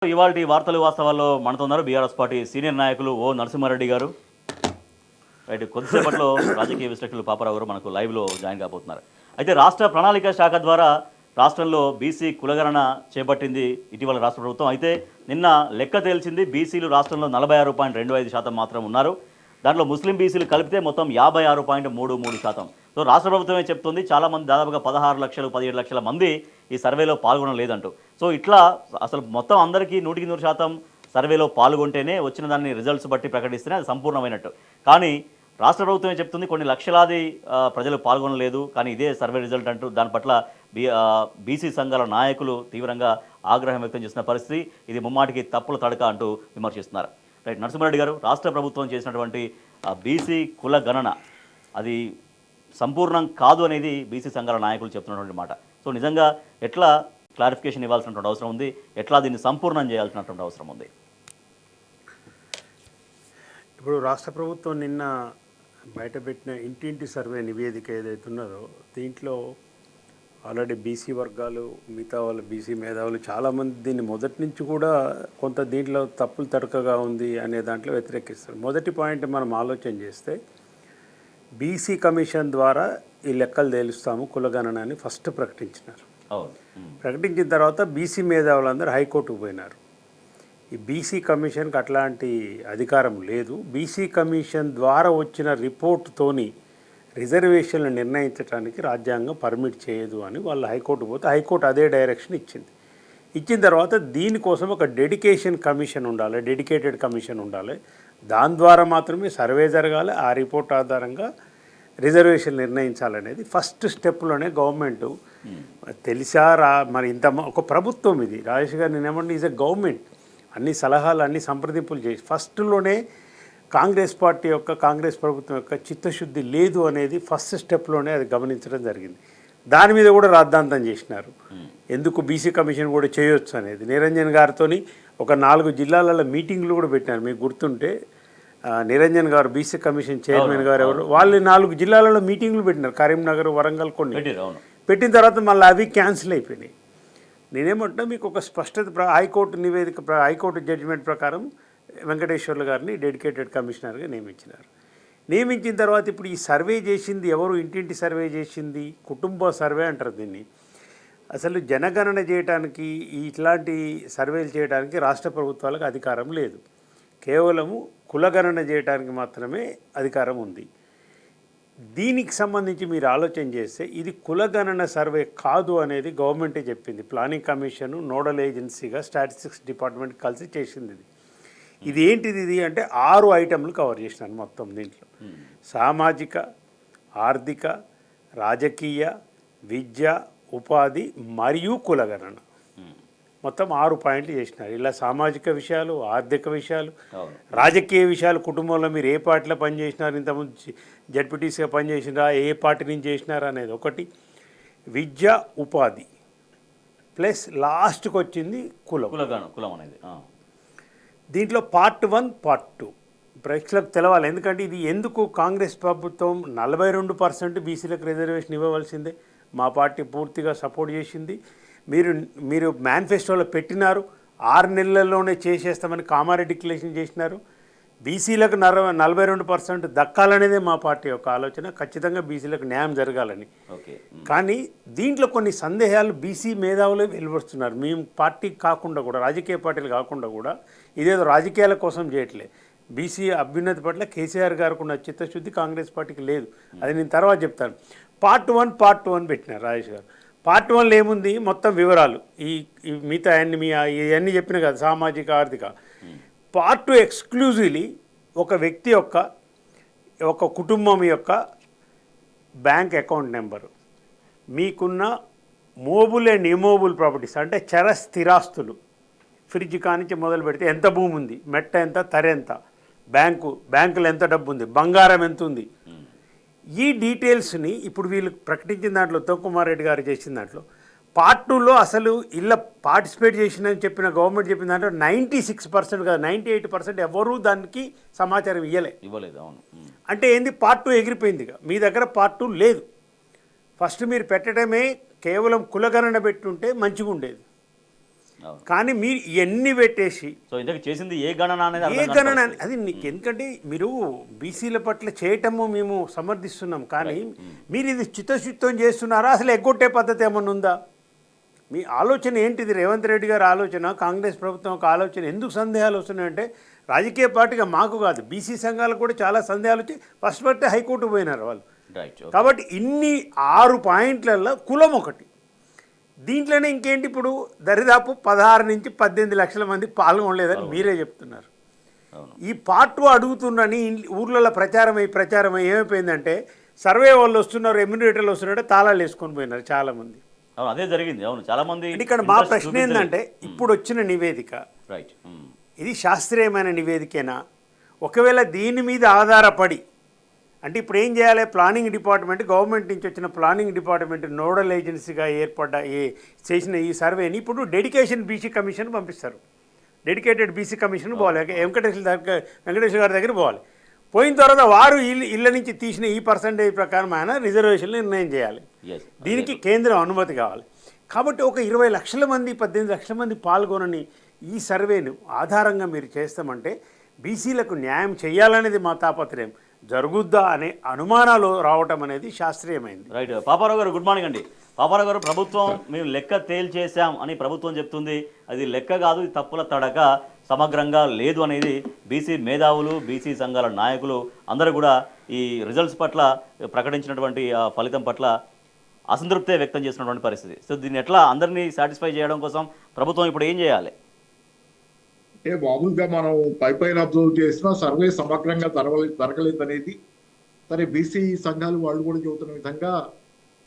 ఇవాల్టి వార్తలు వాస్తవాల్లో మనతో ఉన్నారు బీఆర్ఎస్ పార్టీ సీనియర్ నాయకులు ఓ నరసింహారెడ్డి గారు. రైట్, కొద్దిసేపట్లో రాజకీయ విశ్లేషకులు పాపారావు గారు మనకు లైవ్లో జాయిన్ కాబోతున్నారు. అయితే రాష్ట్ర ప్రణాళిక శాఖ ద్వారా రాష్ట్రంలో బీసీ కులగణన చేపట్టింది ఇటీవల రాష్ట్ర ప్రభుత్వం. అయితే నిన్న లెక్క తేల్చింది బీసీలు రాష్ట్రంలో 46.25% మాత్రం ఉన్నారు. దాంట్లో ముస్లిం బీసీలు కలిపితే మొత్తం 56.33%. సో రాష్ట్ర ప్రభుత్వమే చెప్తుంది చాలామంది దాదాపుగా 16 లక్షలు 17 లక్షల మంది ఈ సర్వేలో పాల్గొనలేదంటూ. సో ఇట్లా అసలు మొత్తం అందరికీ 100% సర్వేలో పాల్గొంటేనే వచ్చిన దాన్ని రిజల్ట్స్ బట్టి ప్రకటిస్తేనే అది సంపూర్ణమైనట్టు. కానీ రాష్ట్ర ప్రభుత్వమే చెప్తుంది కొన్ని లక్షలాది ప్రజలు పాల్గొనలేదు, కానీ ఇదే సర్వే రిజల్ట్ అంటూ దాని పట్ల బీసీ సంఘాల నాయకులు తీవ్రంగా ఆగ్రహం వ్యక్తం చేసిన పరిస్థితి. ఇది ముమ్మాటికి తప్పుల తడక అంటూ విమర్శిస్తున్నారు. రైట్, నరసింహారెడ్డి గారు, రాష్ట్ర ప్రభుత్వం చేసినటువంటి బీసీ కుల గణన అది సంపూర్ణం కాదు అనేది బీసీ సంఘాల నాయకులు చెప్తున్నటువంటి మాట. సో నిజంగా ఎట్లా క్లారిఫికేషన్ ఇవ్వాల్సినటువంటి అవసరం ఉంది, ఎట్లా దీన్ని సంపూర్ణం చేయాల్సినటువంటి అవసరం ఉంది? ఇప్పుడు రాష్ట్ర ప్రభుత్వం నిన్న బయటపెట్టిన ఇంటింటి సర్వే నివేదిక ఏదైతే ఉన్నదో దీంట్లో ఆల్రెడీ బీసీ వర్గాలు, మిగతా వాళ్ళు బీసీ మేధావులు చాలామంది దీన్ని మొదటి నుంచి కూడా కొంత దీంట్లో తప్పులు తడకగా ఉంది అనే దాంట్లో వ్యతిరేకిస్తారు. మొదటి పాయింట్ మనం ఆలోచన చేస్తే బీసీ కమిషన్ ద్వారా ఈ లెక్కలు తేలుస్తాము కులగణన అని ఫస్ట్ ప్రకటించినారు. ప్రకటించిన తర్వాత బీసీ మేధావులందరూ హైకోర్టుకు పోయినారు. ఈ బీసీ కమిషన్కి అట్లాంటి అధికారం లేదు. బీసీ కమిషన్ ద్వారా వచ్చిన రిపోర్టుతోని రిజర్వేషన్లు నిర్ణయించడానికి రాజ్యాంగం పర్మిట్ చేయదు అని వాళ్ళు హైకోర్టు పోతే హైకోర్టు అదే డైరెక్షన్ ఇచ్చింది. ఇచ్చిన తర్వాత దీనికోసం ఒక డెడికేషన్ కమిషన్ ఉండాలి, డెడికేటెడ్ కమిషన్ ఉండాలి. దాని ద్వారా మాత్రమే సర్వే జరగాలి, ఆ రిపోర్ట్ ఆధారంగా రిజర్వేషన్ నిర్ణయించాలనేది ఫస్ట్ స్టెప్లోనే గవర్నమెంట్ తెలిసారా మరి ఇంత ఒక ప్రభుత్వం ఇది. రాజేష్ గారు నేనేమంటే ఈజ్ ఎ గవర్నమెంట్, అన్ని సలహాలు అన్ని సంప్రదింపులు చేసి ఫస్ట్లోనే కాంగ్రెస్ పార్టీ యొక్క కాంగ్రెస్ ప్రభుత్వం యొక్క చిత్తశుద్ధి లేదు అనేది ఫస్ట్ స్టెప్లోనే అది గమనించడం జరిగింది. దాని మీద కూడా రాద్ధాంతం చేసినారు. ఎందుకు బీసీ కమిషన్ కూడా చేయొచ్చు అనేది నిరంజన్ గారితో ఒక 4 జిల్లాలలో మీటింగ్లు కూడా పెట్టినారు. మీకు గుర్తుంటే నిరంజన్ గారు బీసీ కమిషన్ చైర్మన్ గారు ఎవరు వాళ్ళు 4 జిల్లాలలో మీటింగ్లు పెట్టినారు, కరీంనగర్, వరంగల్ కొన్ని పెట్టిన తర్వాత మళ్ళీ అవి క్యాన్సిల్ అయిపోయినాయి. నేనేమంటున్నా మీకు ఒక స్పష్టత హైకోర్టు నివేదిక హైకోర్టు జడ్జిమెంట్ ప్రకారం వెంకటేశ్వర్లు గారిని డెడికేటెడ్ కమిషనర్గా నియమించినారు. నియమించిన తర్వాత ఇప్పుడు ఈ సర్వే చేసింది ఎవరు? ఇంటింటి సర్వే చేసింది కుటుంబ సర్వే అంటారు దీన్ని. అసలు జనగణన చేయడానికి ఇట్లాంటి సర్వేలు చేయడానికి రాష్ట్ర ప్రభుత్వాలకు అధికారం లేదు. కేవలము కులగణన చేయడానికి మాత్రమే అధికారం ఉంది. దీనికి సంబంధించి మీరు ఆలోచన చేస్తే ఇది కులగణన సర్వే కాదు అనేది గవర్నమెంటే చెప్పింది. ప్లానింగ్ కమిషన్ నోడల్ ఏజెన్సీగా స్టాటిస్టిక్స్ డిపార్ట్మెంట్ కలిసి చేసింది. ఇది ఏంటిది? ఇది అంటే 6 ఐటెంలు కవర్ చేసినాను మొత్తం దీంట్లో. సామాజిక, ఆర్థిక, రాజకీయ, విద్య, ఉపాధి మరియు కులగణన మొత్తం 6 పాయింట్లు చేసినారు. ఇలా సామాజిక విషయాలు, ఆర్థిక విషయాలు, రాజకీయ విషయాలు, కుటుంబంలో మీరు ఏ పార్టీలో పనిచేసినారు, ఇంతకుముందు జడ్పీటీసీగా పనిచేసినారా, ఏ పార్టీ నుంచి చేసినారా అనేది ఒకటి, విద్య, ఉపాధి ప్లస్ లాస్ట్కి వచ్చింది కులం అనేది. దీంట్లో పార్ట్ 1 పార్ట్ 2 ప్రేక్షకులకు తెలవాలి. ఎందుకంటే ఇది ఎందుకు కాంగ్రెస్ ప్రభుత్వం 42% బీసీలకు రిజర్వేషన్ ఇవ్వవలసిందే మా పార్టీ పూర్తిగా సపోర్ట్ చేసింది. మీరు మేనిఫెస్టోలో పెట్టినారు, 6 నెలల్లోనే చేసేస్తామని కామారెడ్డి డిక్లరేషన్ చేసినారు. బీసీలకు 42% దక్కాలనేదే మా పార్టీ యొక్క ఆలోచన. ఖచ్చితంగా బీసీలకు న్యాయం జరగాలని. కానీ దీంట్లో కొన్ని సందేహాలు బీసీ మేధావులే వెలువరుస్తున్నారు. మేము పార్టీ కాకుండా కూడా, రాజకీయ పార్టీలు కాకుండా కూడా ఇదేదో రాజకీయాల కోసం చేయట్లే. బీసీ అభ్యున్నతి పట్ల కేసీఆర్ గారికి ఉన్న చిత్తశుద్ధి కాంగ్రెస్ పార్టీకి లేదు. అది నేను తర్వాత చెప్తాను. పార్ట్ 1 పార్ట్ 2 అని పెట్టినారు రాజేష్ గారు. పార్ట్ 1లో ఏముంది? మొత్తం వివరాలు ఈ మిగతా ఇవన్నీ చెప్పిన కదా, సామాజిక, ఆర్థిక. పార్ట్ 2 ఎక్స్క్లూజివ్లీ ఒక వ్యక్తి యొక్క, ఒక కుటుంబం యొక్క బ్యాంక్ అకౌంట్ నెంబరు, మీకున్న మోబుల్ అండ్ ఇమోబుల్ ప్రాపర్టీస్ అంటే చర స్థిరాస్తులు, ఫ్రిడ్జ్ కానించి మొదలు పెడితే ఎంత భూమి ఉంది, మెట్ట ఎంత, తర ఎంత, బ్యాంకులో ఎంత డబ్బు ఉంది, బంగారం ఎంత ఉంది, ఈ డీటెయిల్స్ని ఇప్పుడు వీళ్ళు ప్రకటించిన దాంట్లో ఉత్తమ్ కుమార్ రెడ్డి గారు చేసిన దాంట్లో పార్ట్ 2లో అసలు ఇలా పార్టిసిపేట్ చేసిందని చెప్పిన గవర్నమెంట్ చెప్పిన దాంట్లో 96% కాదు 98% ఎవరూ దానికి సమాచారం ఇవ్వలేదు. అంటే ఏంది? పార్ట్ 2 ఎగిరిపోయింది. మీ దగ్గర పార్ట్ 2 లేదు. ఫస్ట్ మీరు పెట్టడమే కేవలం కులగణన పెట్టుంటే మంచిగా ఉండేది. అవును. కానీ మీరు ఇవన్నీ పెట్టేసి సో ఇంతకు చేసింది ఏ గణన అనేది ఏ అర్థం కాని గణన పరిస్థితి. అది నీకు ఎందుకంటే మీరు బీసీల పట్ల చేయటము మేము సమర్థిస్తున్నాం, కానీ మీరు ఇది చిత్తశుద్ధం చేస్తున్నారా? అసలు ఎగ్గొట్టే పద్ధతి ఏమన్నా ఉందా? మీ ఆలోచన ఏంటిది? రేవంత్ రెడ్డి గారి ఆలోచన, కాంగ్రెస్ ప్రభుత్వం ఒక ఆలోచన. ఎందుకు సందేహాలు వస్తున్నాయంటే రాజకీయ పార్టీగా మాకు కాదు, బీసీ సంఘాలకు కూడా చాలా సందేహాలు వచ్చి ఫస్ట్ హైకోర్టు పోయినారు వాళ్ళు. రైట్. కాబట్టి ఇన్ని 6 పాయింట్లలో కులం ఒకటి. దీంట్లోనే ఇంకేంటి, ఇప్పుడు దరిదాపు 16 నుంచి 18 లక్షల మంది పాల్గొనలేదని మీరే చెప్తున్నారు. అవును. ఈ పార్ట్ 2 అడుగుతున్నారని ఊర్లలో ప్రచారం ఏమైపోయిందంటే సర్వే వాళ్ళు వస్తున్నారు, ఎమ్యూనిటర్లు వస్తున్నారంటే తాళాలు వేసుకొని పోయినారు చాలామంది. అవును, అదే జరిగింది. అవును, చాలా మంది. అంటే ఇక్కడ మా ప్రశ్న ఏంటంటే, ఇప్పుడు వచ్చిన నివేదిక రైట్, ఇది శాస్త్రీయమైన నివేదికేనా? ఒకవేళ దీని మీద ఆధారపడి అంటే ఇప్పుడు ఏం చేయాలి? ప్లానింగ్ డిపార్ట్మెంట్, గవర్నమెంట్ నుంచి వచ్చిన ప్లానింగ్ డిపార్ట్మెంట్ నోడల్ ఏజెన్సీగా చేసిన ఈ సర్వేని ఇప్పుడు డెడికేషన్ బీసీ కమిషన్ పంపిస్తారు. డెడికేటెడ్ బీసీ కమిషన్ పోవాలి, వెంకటేశ్వర గారి దగ్గర పోవాలి. పోయిన తర్వాత వారు ఇళ్ళ నుంచి తీసిన ఈ పర్సంటేజ్ ప్రకారం ఆయన రిజర్వేషన్లు నిర్ణయం చేయాలి. దీనికి కేంద్రం అనుమతి కావాలి. కాబట్టి ఒక 20 లక్షల మంది 18 లక్షల మంది పాల్గొనని ఈ సర్వేను ఆధారంగా మీరు చేస్తామంటే బీసీలకు న్యాయం చేయాలనేది మా తాపత్రయం. జరుగుద్దా అనే అనుమానాలు రావటం అనేది శాస్త్రీయమైంది. రైట్. పాపారావు గారు, గుడ్ మార్నింగ్ అండి. పాపారావు గారు, ప్రభుత్వం మేము లెక్క తేల్చేసాం అని ప్రభుత్వం చెప్తుంది. అది లెక్క కాదు, ఇది తప్పుల తడక, సమగ్రంగా లేదు అనేది బీసీ మేధావులు, బీసీ సంఘాల నాయకులు అందరూ కూడా ఈ రిజల్ట్స్ పట్ల, ప్రకటించినటువంటి ఫలితం పట్ల అసంతృప్తే వ్యక్తం చేసినటువంటి పరిస్థితి. సో దీన్ని ఎట్లా అందరినీ సాటిస్ఫై చేయడం కోసం ప్రభుత్వం ఇప్పుడు ఏం చేయాలి? అంటే మామూలుగా మనం పైన అబ్జర్వ్ చేసిన సర్వే సమగ్రంగా జరగలేదు అనేది సరే బీసీ సంఘాలు వాళ్ళు కూడా చెబుతున్న విధంగా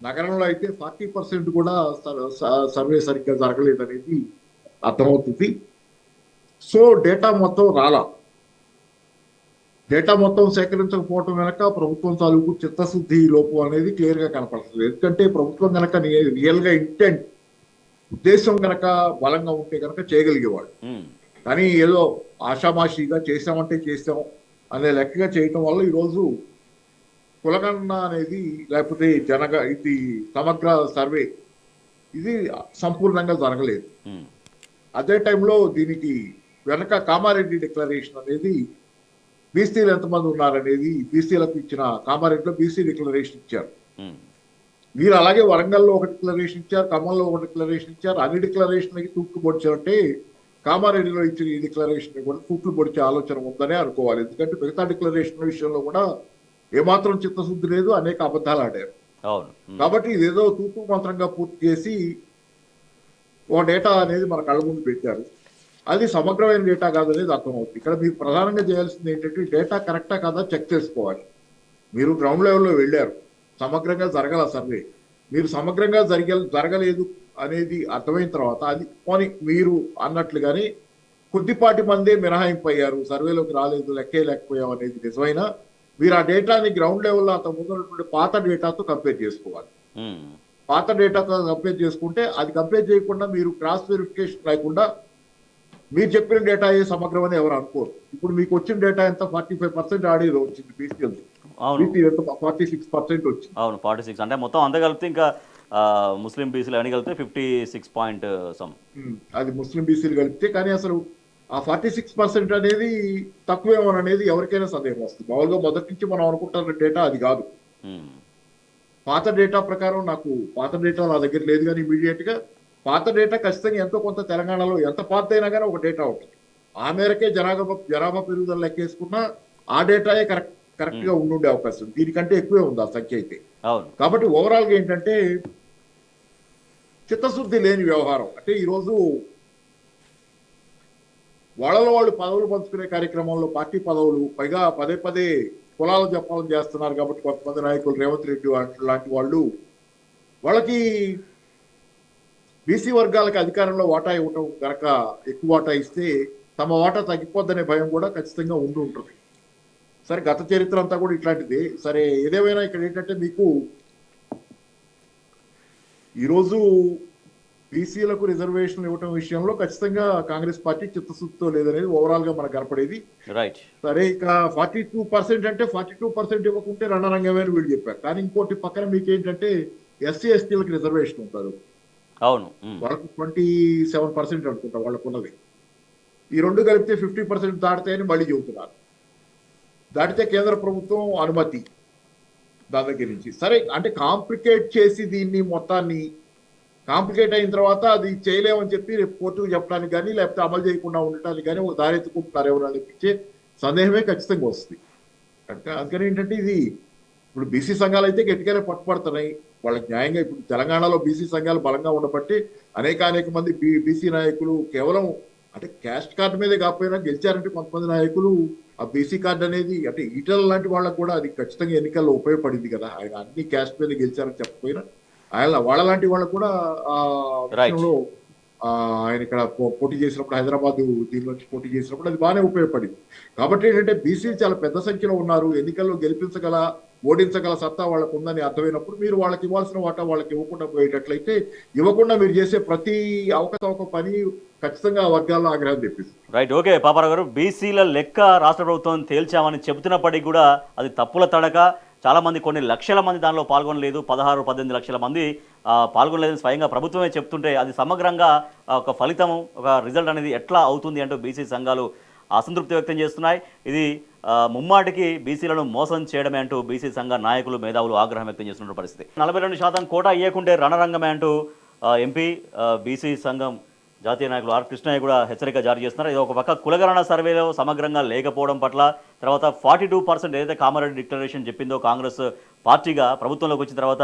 నగరంలో అయితే 40% కూడా సర్వే సరిగ్గా జరగలేదు అనేది అర్థమవుతుంది. సో డేటా మొత్తం సేకరించకపోవటం వెనక ప్రభుత్వం తాలూకు చిత్తశుద్ధి లోపం అనేది క్లియర్ గా కనపడుతుంది. ఎందుకంటే ప్రభుత్వం కనుక రియల్ గా ఇంటెంట్, ఉద్దేశం కనుక బలంగా ఉంటే కనుక చేయగలిగేవాడు. కానీ ఏదో ఆషామాషిగా చేసామంటే చేసాం అనే లెక్కగా చేయటం వల్ల ఈరోజు కులగణన అనేది లేకపోతే ఇది సమగ్ర సర్వే ఇది సంపూర్ణంగా జరగలేదు. అదే టైంలో దీనికి వెనక కామారెడ్డి డిక్లరేషన్ అనేది బీసీలు ఎంతమంది ఉన్నారనేది బీసీలకు ఇచ్చిన, కామారెడ్డిలో బీసీ డిక్లరేషన్ ఇచ్చారు. మీరు అలాగే వరంగల్లో ఒక డిక్లరేషన్ ఇచ్చారు, ఖమ్మంలో ఒక డిక్లరేషన్ ఇచ్చారు. అన్ని డిక్లరేషన్లకి తూట్లు పొడిచారంటే కామారెడ్డిలో ఇచ్చిన ఈ డిక్లరేషన్ కూడా తూట్లు పొడిచే ఆలోచన ఉందనే అనుకోవాలి. ఎందుకంటే మిగతా డిక్లరేషన్ విషయంలో కూడా ఏమాత్రం చిత్తశుద్ధి లేదు, అనేక అబద్ధాలు ఆడారు. కాబట్టి ఇదేదో తూతు మంత్రంగా పూర్తి చేసి ఒక డేటా అనేది మన కళ్ళ ముందు పెట్టారు. అది సమగ్రమైన డేటా కాదనేది అర్థమవుతుంది. ఇక్కడ మీరు ప్రధానంగా చేయాల్సింది ఏంటంటే డేటా కరెక్టా కాదా చెక్ చేసుకోవాలి. మీరు గ్రౌండ్ లెవెల్లో వెళ్ళారు, సమగ్రంగా జరగాల సర్వే. మీరు సమగ్రంగా జరగలేదు అనేది అర్థమైన తర్వాత అది పోనీ మీరు అన్నట్లుగానే కొద్దిపాటి మందే మినహాయింపు అయ్యారు, సర్వేలోకి రాలేదు, లెక్కే లేకపోయాం అనేది నిజమైనా మీరు ఆ డేటాని గ్రౌండ్ లెవెల్లో అంత ముందున్నటువంటి పాత డేటాతో కంపేర్ చేసుకోవాలి. పాత డేటాతో కంపేర్ చేసుకుంటే అది కంపేర్ చేయకుండా మీరు క్రాస్ వెరిఫికేషన్ లేకుండా మీరు చెప్పిన డేటా ఏ సమగ్రం అని ఎవరు అనుకోరు. ఇప్పుడు మీకు వచ్చిన డేటా ఎంత? 45% ఆడేది వచ్చింది బీసీ, 46% వచ్చింది. అవును, 46 అంటే మొత్తం అంతా కలిపితే ఇంకా ముస్లిం బీసీలు అని కలిపితే 56 పాయింట్ సమ్, అది ముస్లిం బీసీలు కలిపితే. కానీ అసలు ఆ 46% అనేది తక్కువేమో అనేది ఎవరికైనా సందేహం వస్తుంది. మామూలుగా మొదటి నుంచి మనం అనుకుంటున్న డేటా అది కాదు. పాత డేటా ప్రకారం పాత డేటా నా దగ్గర లేదు, కానీ ఇమీడియట్ గా పాత డేటా ఖచ్చితంగా ఎంతో కొంత తెలంగాణలో ఎంత పాత అయినా కానీ ఒక డేటా ఉంటుంది. ఆ మేరకే జనాభా పెరుగుదల లెక్కేసుకున్నా ఆ డేటాయే కరెక్ట్ గా ఉండే అవకాశం, దీనికంటే ఎక్కువే ఉంది ఆ సంఖ్య అయితే. కాబట్టి ఓవరాల్ గా ఏంటంటే చిత్తశుద్ధి లేని వ్యవహారం. అంటే ఈరోజు వాళ్ళలో వాళ్ళు పదవులు పంచుకునే కార్యక్రమంలో పార్టీ పదవులు, పైగా పదే కులాలు చెప్పాలని చేస్తున్నారు. కాబట్టి కొంతమంది నాయకులు, రేవంత్ రెడ్డి లాంటి వాళ్ళకి బీసీ వర్గాలకి అధికారంలో వాటా ఇవ్వటం కనుక ఎక్కువ వాటా ఇస్తే తమ వాటా తగ్గిపోద్దనే భయం కూడా ఖచ్చితంగా ఉంటుంది. సరే, గత చరిత్ర అంతా కూడా ఇట్లాంటిది. సరే, ఏదేమైనా ఇక్కడ ఏంటంటే మీకు ఈరోజు బీసీలకు రిజర్వేషన్లు ఇవ్వటం విషయంలో ఖచ్చితంగా కాంగ్రెస్ పార్టీ చిత్తశుద్ధితో లేదనేది ఓవరాల్ గా మనకు కనపడేది. సరే, ఇక 42% అంటే 42% ఇవ్వకుంటే రణరంగమే వీళ్ళు చెప్పారు. కానీ ఇంకోటి పక్కన మీకు ఏంటంటే ఎస్సీ ఎస్టీలకు రిజర్వేషన్ ఉంటారు. అవును. వాళ్ళకు 27% అనుకుంటా వాళ్ళకు ఉన్నది. ఈ రెండు కలిపితే 50% దాటితే మళ్ళీ చెబుతున్నారు. దాటితే కేంద్ర ప్రభుత్వం అనుమతి దాని దగ్గర నుంచి. సరే అంటే కాంప్లికేట్ చేసి దీన్ని మొత్తాన్ని కాంప్లికేట్ అయిన తర్వాత అది చేయలేమని చెప్పి రేపు కోర్టుకు చెప్పడానికి కానీ లేకపోతే అమలు చేయకుండా ఉండటానికి కానీ ఒక దారి ఎత్తుకుంటున్నారు ఎవరు అనిపించే సందేహమే ఖచ్చితంగా వస్తుంది. అందుకని ఏంటంటే ఇది ఇప్పుడు బీసీ సంఘాలు అయితే గట్టిగానే పట్టుపడుతున్నాయి. వాళ్ళకి న్యాయంగా ఇప్పుడు తెలంగాణలో బీసీ సంఘాలు బలంగా ఉండబట్టి అనేక మంది బీసీ నాయకులు కేవలం అంటే క్యాస్ట్ కార్డు మీదే కాకపోయినా గెలిచారంటే కొంతమంది నాయకులు ఆ బీసీ కార్డు అనేది అంటే ఈటల లాంటి వాళ్ళకు కూడా అది ఖచ్చితంగా ఎన్నికల్లో ఉపయోగపడింది కదా. ఆయన అన్ని క్యాస్ట్ మీద గెలిచారని చెప్పకపోయినా ఆయన వాళ్ళ లాంటి వాళ్ళకు కూడా ఆ విషయంలో ఆయన ఇక్కడ పోటీ చేసినప్పుడు హైదరాబాద్ దీనిలోంచి పోటీ చేసినప్పుడు అది బాగానే ఉపయోగపడింది. కాబట్టి ఏంటంటే బీసీలు చాలా పెద్ద సంఖ్యలో ఉన్నారు, ఎన్నికల్లో గెలిపించగల ఓడించగల సత్తా వాళ్ళకు ఉందని అర్థమైనప్పుడు మీరు వాళ్ళకి ఇవ్వాల్సిన వాటా వాళ్ళకి ఇవ్వకుండా పోయేటట్లయితే ఇవ్వకుండా మీరు చేసే ప్రతి అవకతవక పని ఖచ్చితంగా ఆ వర్గాల్లో ఆగ్రహం తెప్పిస్తుంది. రైట్, ఓకే పాపారావు గారు, బీసీల లెక్క రాష్ట్ర ప్రభుత్వం తేల్చామని చెబుతున్నప్పటికీ కూడా అది తప్పుల తడక. చాలామంది కొన్ని లక్షల మంది దానిలో పాల్గొనలేదు, 16-18 లక్షల మంది పాల్గొనలేదని స్వయంగా ప్రభుత్వమే చెప్తుంటే అది సమగ్రంగా ఒక ఫలితం, ఒక రిజల్ట్ అనేది ఎట్లా అవుతుంది అంటూ బీసీ సంఘాలు అసంతృప్తి వ్యక్తం చేస్తున్నాయి. ఇది ముమ్మాటికి బీసీలను మోసం చేయడమే అంటూ బీసీ సంఘ నాయకులు మేధావులు ఆగ్రహం వ్యక్తం చేస్తున్న పరిస్థితి. 42% కోటా ఇవ్వకుంటే రణరంగమే అంటూ ఎంపీ బీసీ సంఘం జాతీయ నాయకులు ఆర్ కృష్ణయ్య కూడా హెచ్చరిక జారీ చేస్తున్నారు. ఇది ఒక పక్క కులగణన సర్వేలో సమగ్రంగా లేకపోవడం పట్ల, తర్వాత 42% ఏదైతే కామారెడ్డి డిక్లరేషన్ చెప్పిందో కాంగ్రెస్ పార్టీగా ప్రభుత్వంలోకి వచ్చిన తర్వాత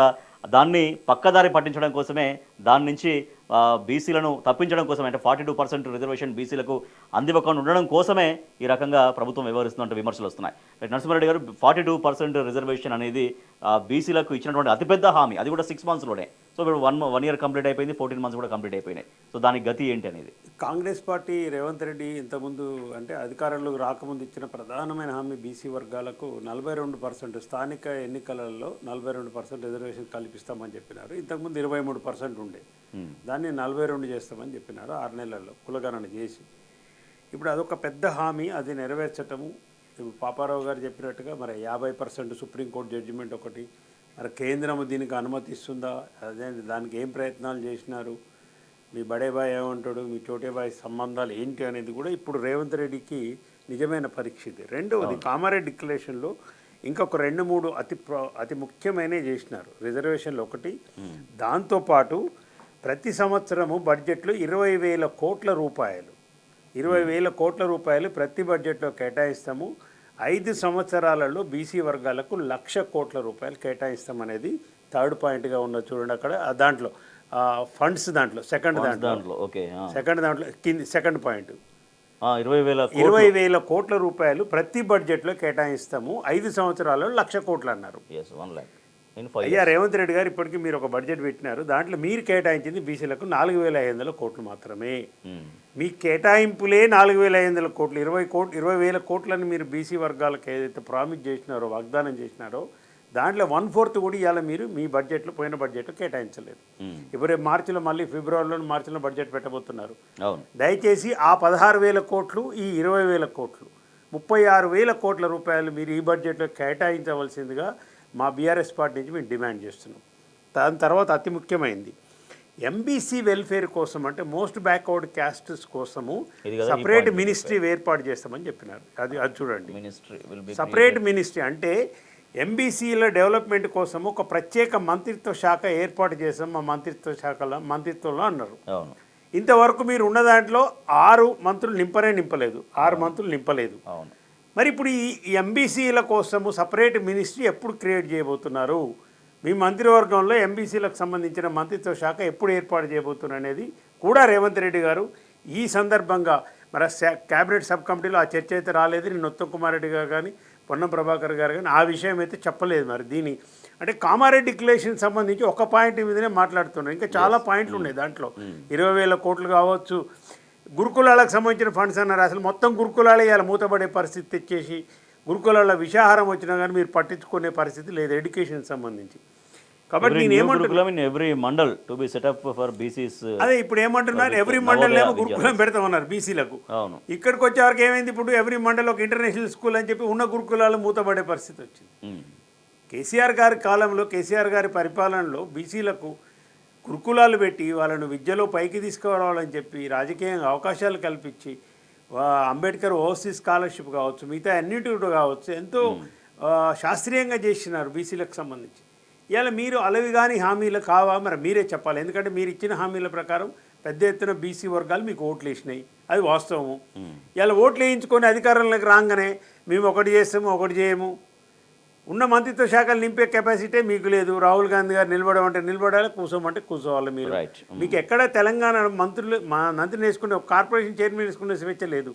దాన్ని పక్కదారి పట్టించడం కోసమే, దాని నుంచి బీసీలను తప్పించడం కోసమే, అంటే 42% రిజర్వేషన్ బీసీలకు అందివ్వకుండా ఉండడం కోసమే ఈ రకంగా ప్రభుత్వం వ్యవహరిస్తున్నట్టు విమర్శలు వస్తున్నాయి. నరసింహారెడ్డి గారు, 42% రిజర్వేషన్ అనేది బీసీలకు ఇచ్చినటువంటి అతిపెద్ద హామీ, అది కూడా 6 మంత్స్లోనే. సో ఇప్పుడు 1 ఇయర్ కంప్లీట్ అయిపోయింది, 14 మంత్స్ కూడా కంప్లీట్ అయిపోయినాయి. సో దానికి గతి ఏంటి అనేది కాంగ్రెస్ పార్టీ రేవంత్ రెడ్డి ఇంతకుముందు అంటే అధికారంలోకి రాకముందు ఇచ్చిన ప్రధానమైన హామీ బీసీ వర్గాలకు 42% స్థానిక ఎన్నికలలో 42% రిజర్వేషన్ కల్పిస్తామని చెప్పినారు. ఇంతకుముందు 23% ఉండే, దాన్ని 42 చేస్తామని చెప్పినారు 6 నెలల్లో కులగణన చేసి. ఇప్పుడు అదొక పెద్ద హామీ, అది నెరవేర్చటము. ఇప్పుడు పాపారావు గారు చెప్పినట్టుగా మరి 50% సుప్రీంకోర్టు జడ్జిమెంట్ ఒకటి, మరి కేంద్రం దీనికి అనుమతిస్తుందా, అదే దానికి ఏం ప్రయత్నాలు చేసినారు, మీ బడేబాయ్ ఏమంటాడు, మీ చోటేబాయ్ సంబంధాలు ఏంటి అనేది కూడా ఇప్పుడు రేవంత్ రెడ్డికి నిజమైన పరీక్ష ఇది. రెండవది కామారెడ్డి డిక్లరేషన్లో ఇంకొక 2-3 అతి ముఖ్యమైనవి చేసినారు. రిజర్వేషన్లు ఒకటి, దాంతోపాటు ప్రతి సంవత్సరము బడ్జెట్లో 20,000 కోట్ల రూపాయలు 20,000 కోట్ల రూపాయలు ప్రతి బడ్జెట్లో కేటాయిస్తాము. 5 సంవత్సరాలలో బీసీ వర్గాలకు 1,00,000 కోట్ల రూపాయలు కేటాయిస్తామనేది థర్డ్ పాయింట్గా ఉన్నది చూడండి అక్కడ. దాంట్లో ఫండ్స్ దాంట్లో సెకండ్ దాంట్లో కింది సెకండ్ పాయింట్ 20,000 కోట్ల రూపాయలు ప్రతి బడ్జెట్లో కేటాయిస్తాము. 5 సంవత్సరాలలో 1,00,000 కోట్లు అన్నారు. అయ్యా రేవంత్ రెడ్డి గారు, ఇప్పటికీ మీరు ఒక బడ్జెట్ పెట్టినారు, దాంట్లో మీరు కేటాయించింది బీసీలకు 4,500 కోట్లు మాత్రమే. మీ కేటాయింపులే 4,500 కోట్లు. 20,000 కోట్లని మీరు బీసీ వర్గాలకు ఏదైతే ప్రామిస్ చేసినారో, వాగ్దానం చేసినారో, దాంట్లో 1/4 కూడా ఇవాళ మీరు మీ బడ్జెట్లో, పోయిన బడ్జెట్లో కేటాయించలేదు. ఇప్పుడు మార్చిలో, మళ్ళీ మార్చిలో బడ్జెట్ పెట్టబోతున్నారు. దయచేసి ఆ 16,000 కోట్లు, ఈ 20,000 కోట్లు, 36,000 కోట్ల రూపాయలు మీరు ఈ బడ్జెట్లో కేటాయించవలసిందిగా మా బీఆర్ఎస్ పార్టీ నుంచి మేము డిమాండ్ చేస్తున్నాం. దాని తర్వాత అతి ముఖ్యమైనది ఎంబీసీ వెల్ఫేర్ కోసం, అంటే మోస్ట్ బ్యాక్వర్డ్ క్యాస్ట్స్ కోసము సపరేట్ మినిస్ట్రీ ఏర్పాటు చేస్తామని చెప్పినారు. అది చూడండి, సపరేట్ మినిస్ట్రీ అంటే ఎంబీసీల డెవలప్మెంట్ కోసం ఒక ప్రత్యేక మంత్రిత్వ శాఖ ఏర్పాటు చేస్తాం మా మంత్రిత్వంలో అన్నారు. ఇంతవరకు మీరు ఉన్న దాంట్లో 6 మంత్రులు నింపలేదు, 6 మంత్రులు నింపలేదు. మరి ఇప్పుడు ఈ ఎంబీసీల కోసము సపరేట్ మినిస్ట్రీ ఎప్పుడు క్రియేట్ చేయబోతున్నారు, మీ మంత్రివర్గంలో ఎంబీసీలకు సంబంధించిన మంత్రిత్వ శాఖ ఎప్పుడు ఏర్పాటు చేయబోతున్నారు అనేది కూడా రేవంత్ రెడ్డి గారు ఈ సందర్భంగా మరి క్యాబినెట్ సబ్ కమిటీలో ఆ చర్చ అయితే రాలేదు. నేను ఉత్తమ్ కుమార్ రెడ్డి గారు కానీ, పొన్నం ప్రభాకర్ గారు కానీ ఆ విషయం అయితే చెప్పలేదు. మరి దీని అంటే కామారెడ్డి డిక్లరేషన్ సంబంధించి ఒక పాయింట్ మీదనే మాట్లాడుతున్నారు, ఇంకా చాలా పాయింట్లు ఉన్నాయి దాంట్లో. 20,000 కోట్లు కావచ్చు, గురుకులాలకు సంబంధించిన ఫండ్స్ అన్నారు. అసలు మొత్తం గురుకులాలే ఇవాళ మూతపడే పరిస్థితి తెచ్చేసి, గురుకులాల విషాహారం వచ్చినా కానీ మీరు పట్టించుకునే పరిస్థితి లేదు ఎడ్యుకేషన్ సంబంధించి. కాబట్టి నేను అదే ఇప్పుడు ఏమంటున్నారు, ఎవ్రీ మండల్ ఏమో గురుకులం పెడతామన్నారు బీసీలకు. ఇక్కడికి వచ్చేవరకు ఏమైంది, ఇప్పుడు ఎవ్రీ మండల్ ఒక ఇంటర్నేషనల్ స్కూల్ అని చెప్పి ఉన్న గురుకులాలు మూతపడే పరిస్థితి వచ్చింది. కేసీఆర్ గారి కాలంలో, కేసీఆర్ గారి పరిపాలనలో బీసీలకు గురుకులాలు పెట్టి వాళ్ళను విద్యలో పైకి తీసుకురావాలని చెప్పి రాజకీయంగా అవకాశాలు కల్పించి అంబేద్కర్ ఓవర్సీస్ స్కాలర్షిప్ కావచ్చు, మిగతా అన్నిటి కూడా కావచ్చు, ఎంతో శాస్త్రీయంగా చేసినారు బీసీలకు సంబంధించి. ఇవాళ మీరు అలవి కానీ హామీలు కావా మరి మీరే చెప్పాలి. ఎందుకంటే మీరు ఇచ్చిన హామీల ప్రకారం పెద్ద ఎత్తున బీసీ వర్గాలు మీకు ఓట్లు వేసినాయి, అది వాస్తవము. ఇలా ఓట్లు వేయించుకొని అధికారంలోకి రాగానే మేము ఒకటి చేస్తాము ఒకటి చేయము, ఉన్న మంత్రిత్వ శాఖలు నింపే కెపాసిటీ మీకు లేదు. రాహుల్ గాంధీ గారు నిలబడమంటే నిలబడాలి, కూర్చోమంటే కూర్చోవాలి. మీరు మీకు ఎక్కడ తెలంగాణ మంత్రిని వేసుకునే ఒక కార్పొరేషన్ చైర్మన్ వేసుకునే స్వేచ్ఛ లేదు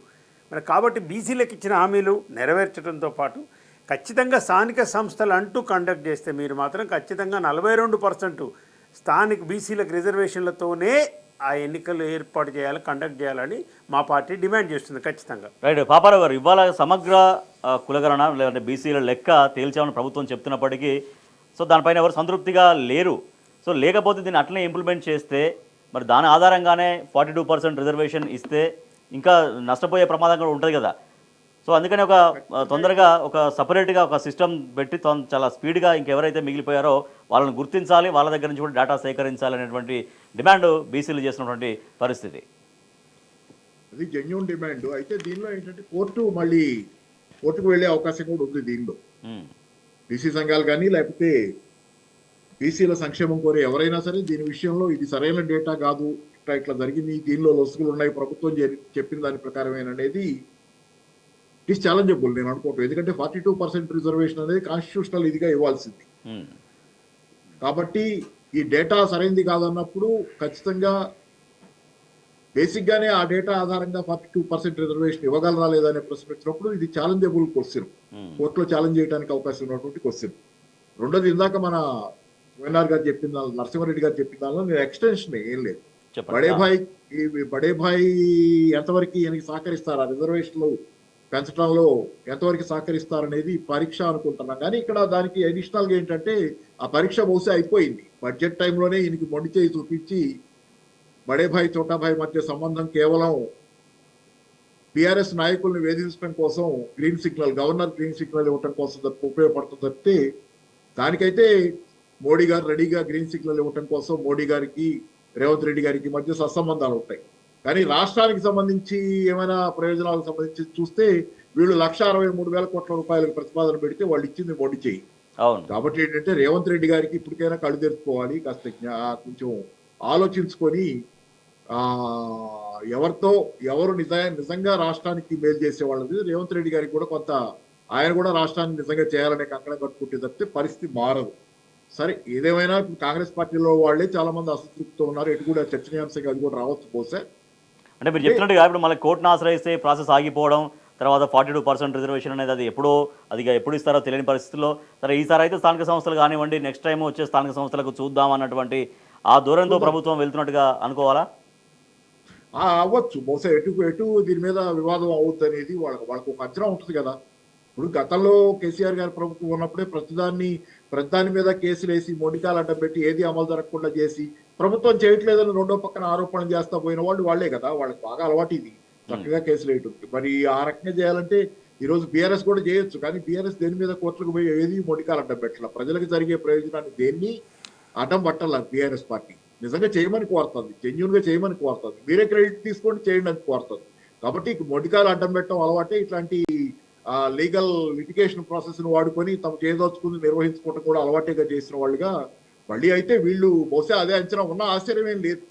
మరి. కాబట్టి బీసీలకు ఇచ్చిన హామీలు నెరవేర్చడంతో పాటు ఖచ్చితంగా స్థానిక సంస్థలు అంటూ కండక్ట్ చేస్తే మీరు మాత్రం ఖచ్చితంగా 42% స్థానిక బీసీలకు రిజర్వేషన్లతోనే ఆ ఎన్నికలు ఏర్పాటు చేయాలి, కండక్ట్ చేయాలని మా పార్టీ డిమాండ్ చేస్తుంది ఖచ్చితంగా. రైట్ పాపారావు గారు, ఇవాళ సమగ్ర కులగణన లేదంటే బీసీల లెక్క తేల్చామని ప్రభుత్వం చెప్తున్నప్పటికీ సో దానిపైన ఎవరు సంతృప్తిగా లేరు. సో లేకపోతే దీన్ని అట్లనే ఇంప్లిమెంట్ చేస్తే మరి దాని ఆధారంగానే 42% రిజర్వేషన్ ఇస్తే ఇంకా నష్టపోయే ప్రమాదం కూడా ఉంటుంది కదా. సో అందుకని ఒక తొందరగా ఒక సపరేట్గా ఒక సిస్టమ్ పెట్టి చాలా స్పీడ్గా ఇంకెవరైతే మిగిలిపోయారో వాళ్ళని గుర్తించాలి, వాళ్ళ దగ్గర నుంచి కూడా డేటా సేకరించాలి అనేటువంటి డిమాండ్ బీసీలు చేసినటువంటి పరిస్థితి. అది జెన్యూన్ డిమాండ్. అయితే దీనిలో ఏంటంటే కోర్టుకు వెళ్ళే అవకాశం కూడా ఉంది దీనిలో. బీసీ సంఘాలు కానీ లేకపోతే బీసీల సంక్షేమం కోరే ఎవరైనా సరే దీని విషయంలో ఇది సరైన డేటా కాదు, ఇట్లా జరిగింది, దీనిలో లొసుగులు ఉన్నాయి, ప్రభుత్వం చెప్పిన దాని ప్రకారమేననేది ఇట్ ఛాలెంజబుల్ నేను అనుకోవటం. ఎందుకంటే 42% రిజర్వేషన్ అనేది కాన్స్టిట్యూషనల్ ఇదిగా ఇవ్వాల్సింది. కాబట్టి ఈ డేటా సరైనది కాదన్నప్పుడు ఖచ్చితంగా బేసిక్ గానే ఆ డేటా ఆధారంగా 42% రిజర్వేషన్ ఇవ్వగలరా లేదా అనే ప్రశ్న వచ్చినప్పుడు ఇది ఛాలెంజబుల్ క్వశ్చన్, కోర్టులో ఛాలెంజ్ చేయడానికి అవకాశం ఉన్నటువంటి క్వశ్చన్. రెండోది, ఇందాక మన వైఎన్ఆర్ గారు చెప్పిన దానిలో, నరసింహారెడ్డి గారు చెప్పిన దానిలో నేను ఎక్స్టెన్షన్ ఏం లేదు. బడేభాయ్ ఎంతవరకు ఈయనకి సహకరిస్తారు, ఆ రిజర్వేషన్లు పెంచడంలో ఎంతవరకు సహకరిస్తారనేది పరీక్ష అనుకుంటున్నాం. కానీ ఇక్కడ దానికి అడిషనల్ గా ఏంటంటే ఆ పరీక్ష బహుశా అయిపోయింది. బడ్జెట్ టైంలోనే ఈయనకి మొండి చేయి చూపించి బడేభాయ్ చోటాభాయ్ మధ్య సంబంధం కేవలం బీఆర్ఎస్ నాయకుల్ని వేధించడం కోసం green signal, governor green signal ఇవ్వటం కోసం ఉపయోగపడుతుంది తప్పితే దానికైతే మోడీ గారు రెడీగా గ్రీన్ సిగ్నల్ ఇవ్వటం కోసం మోడీ గారికి రేవంత్ రెడ్డి గారికి మధ్య సత్సంబంధాలు ఉంటాయి. కానీ రాష్ట్రానికి సంబంధించి ఏమైనా ప్రయోజనాలకు సంబంధించి చూస్తే వీళ్ళు 1,63,000 కోట్ల రూపాయలకు ప్రతిపాదన పెడితే వాళ్ళు ఇచ్చింది మొండి చేయి. కాబట్టి ఏంటంటే రేవంత్ రెడ్డి గారికి ఇప్పటికైనా కళ్ళు తెరుచుకోవాలి, కాస్త కొంచెం ఆలోచించుకొని ఎవరు నిజంగా రాష్ట్రానికి మేలు చేసే వాళ్ళది రేవంత్ రెడ్డి గారికి కూడా కొంత ఆయన కూడా రాష్ట్రాన్ని నిజంగా చేయాలనే కంకణం కట్టుకుంటే తప్పితే పరిస్థితి మారదు. సరే, ఏదేమైనా కాంగ్రెస్ పార్టీలో వాళ్ళే చాలా మంది అసంతృప్తితో ఉన్నారు. ఎటు కూడా చర్చనీయాంశంగా అది కూడా రావచ్చు బహుశా. అంటే మీరు చెప్పినట్టుగా ఇప్పుడు మళ్ళీ కోర్టును ఆశ్రయిస్తే ప్రాసెస్ ఆగిపోవడం, తర్వాత 42% రిజర్వేషన్ అనేది అది ఎప్పుడు ఇస్తారో తెలియని పరిస్థితుల్లో సరే ఈసారి అయితే స్థానిక సంస్థలు కానివ్వండి, నెక్స్ట్ టైం వచ్చే స్థానిక సంస్థలకు చూద్దాం అన్నటువంటి ఆ దూరంతో ప్రభుత్వం వెళ్తున్నట్టుగా అనుకోవాలా? అవ్వచ్చు బహుశా. ఎటు దీని మీద వివాదం అవుతుంది అనేది వాళ్ళకు ఒక అంచనా ఉంటుంది కదా. ఇప్పుడు గతంలో కేసీఆర్ గారి ప్రభుత్వం ఉన్నప్పుడే ప్రతిదాని మీద కేసులు వేసి మొండికాలు అడ్డం పెట్టి ఏది అమలు జరగకుండా చేసి ప్రభుత్వం చేయట్లేదని రెండో పక్కన ఆరోపణలు చేస్తా పోయిన వాళ్ళే కదా. వాళ్ళకి బాగా అలవాటు ఇది, చక్కగా కేసులు వేయటుంది. మరి ఆ రకంగా చేయాలంటే ఈరోజు బీఆర్ఎస్ కూడా చేయొచ్చు. కానీ బీఆర్ఎస్ దేని మీద కోర్టులకు పోయి ఏది మొండికాలు అడ్డం పెట్టాల, ప్రజలకు జరిగే ప్రయోజనాన్ని దేన్ని అడ్డం పట్టాల. బీఆర్ఎస్ పార్టీ నిజంగా చేయమని కోరుతుంది, జెన్యూన్ గా చేయమని కోరుతుంది. మీరే క్రెడిట్ తీసుకోండి, చేయండి అని కోరుతుంది. కాబట్టి మొండికాలు అడ్డం పెట్టడం అలవాటే. ఇట్లాంటి లీగల్ లిటిగేషన్ ప్రాసెస్ ను వాడుకొని తమ చేయదలుచుకుని నిర్వహించుకోవడం కూడా అలవాటుగా చేసిన వాళ్ళుగా మళ్ళీ అయితే వీళ్ళు బహుశా అదే అంచనా ఉన్న ఆశ్చర్యం ఏం లేదు.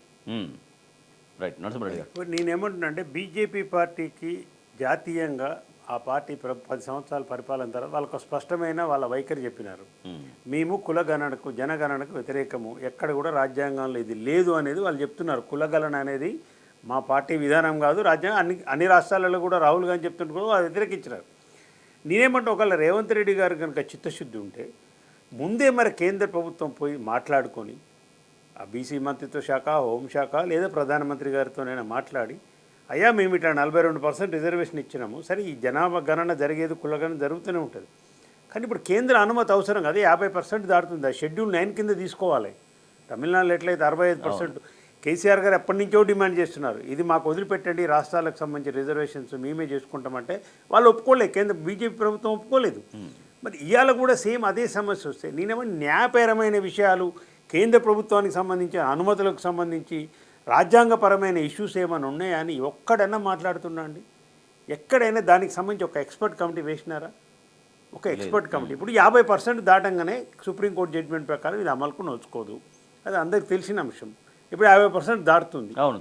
నేనేమంటున్నా అంటే బీజేపీ పార్టీకి జాతీయంగా ఆ పార్టీ 10 సంవత్సరాల పరిపాలన తర్వాత వాళ్ళకు స్పష్టమైన వాళ్ళ వైఖరి చెప్పినారు. మేము కులగణనకు జనగణనకు వ్యతిరేకము, ఎక్కడ కూడా రాజ్యాంగంలో ఇది లేదు అనేది వాళ్ళు చెప్తున్నారు. కులగణన అనేది మా పార్టీ విధానం కాదు, రాజ్యాంగం అన్ని రాష్ట్రాలలో కూడా రాహుల్ గాంధీ చెప్తున్నారు కూడా వాళ్ళు వ్యతిరేకించినారు. నేనేమంటే ఒకవేళ రేవంత్ రెడ్డి గారు కనుక చిత్తశుద్ధి ఉంటే ముందే మరి కేంద్ర ప్రభుత్వం పోయి మాట్లాడుకొని ఆ బీసీ మంత్రిత్వ శాఖ, హోంశాఖ లేదా ప్రధానమంత్రి గారితోనైనా మాట్లాడి, అయ్యా మేము ఇట్లా 42% రిజర్వేషన్ ఇచ్చినాము, సరే ఈ జనాభా గణన జరిగేది కులగణన జరుగుతూనే ఉంటుంది, కానీ ఇప్పుడు కేంద్ర అనుమతి అవసరం కదా, 50% దాటుతుంది. ఆ షెడ్యూల్ 9 కింద తీసుకోవాలి. తమిళనాడులో ఎట్లయితే 65%. కేసీఆర్ గారు ఎప్పటి నుంచో డిమాండ్ చేస్తున్నారు, ఇది మాకు వదిలిపెట్టండి, రాష్ట్రాలకు సంబంధించి రిజర్వేషన్స్ మేమే చేసుకుంటామంటే వాళ్ళు ఒప్పుకోలేదు. కేంద్ర బీజేపీ ప్రభుత్వం ఒప్పుకోలేదు. మరి ఇవాళ కూడా సేమ్ అదే సమస్య వస్తే నేనేమో న్యాయపరమైన విషయాలు కేంద్ర ప్రభుత్వానికి సంబంధించి అనుమతులకు సంబంధించి రాజ్యాంగపరమైన ఇష్యూస్ ఏమైనా ఉన్నాయా అని ఒక్కడన్నా మాట్లాడుతున్నా అండి? ఎక్కడైనా దానికి సంబంధించి ఒక ఎక్స్పర్ట్ కమిటీ వేసినారా? ఒక ఎక్స్పర్ట్ కమిటీ ఇప్పుడు 50% దాటంగానే సుప్రీంకోర్టు జడ్జిమెంట్ ప్రకారం ఇది అమలుకు నోచుకోదు, అది అందరికి తెలిసిన అంశం. ఇప్పుడు 50% దాటుతుంది. అవును,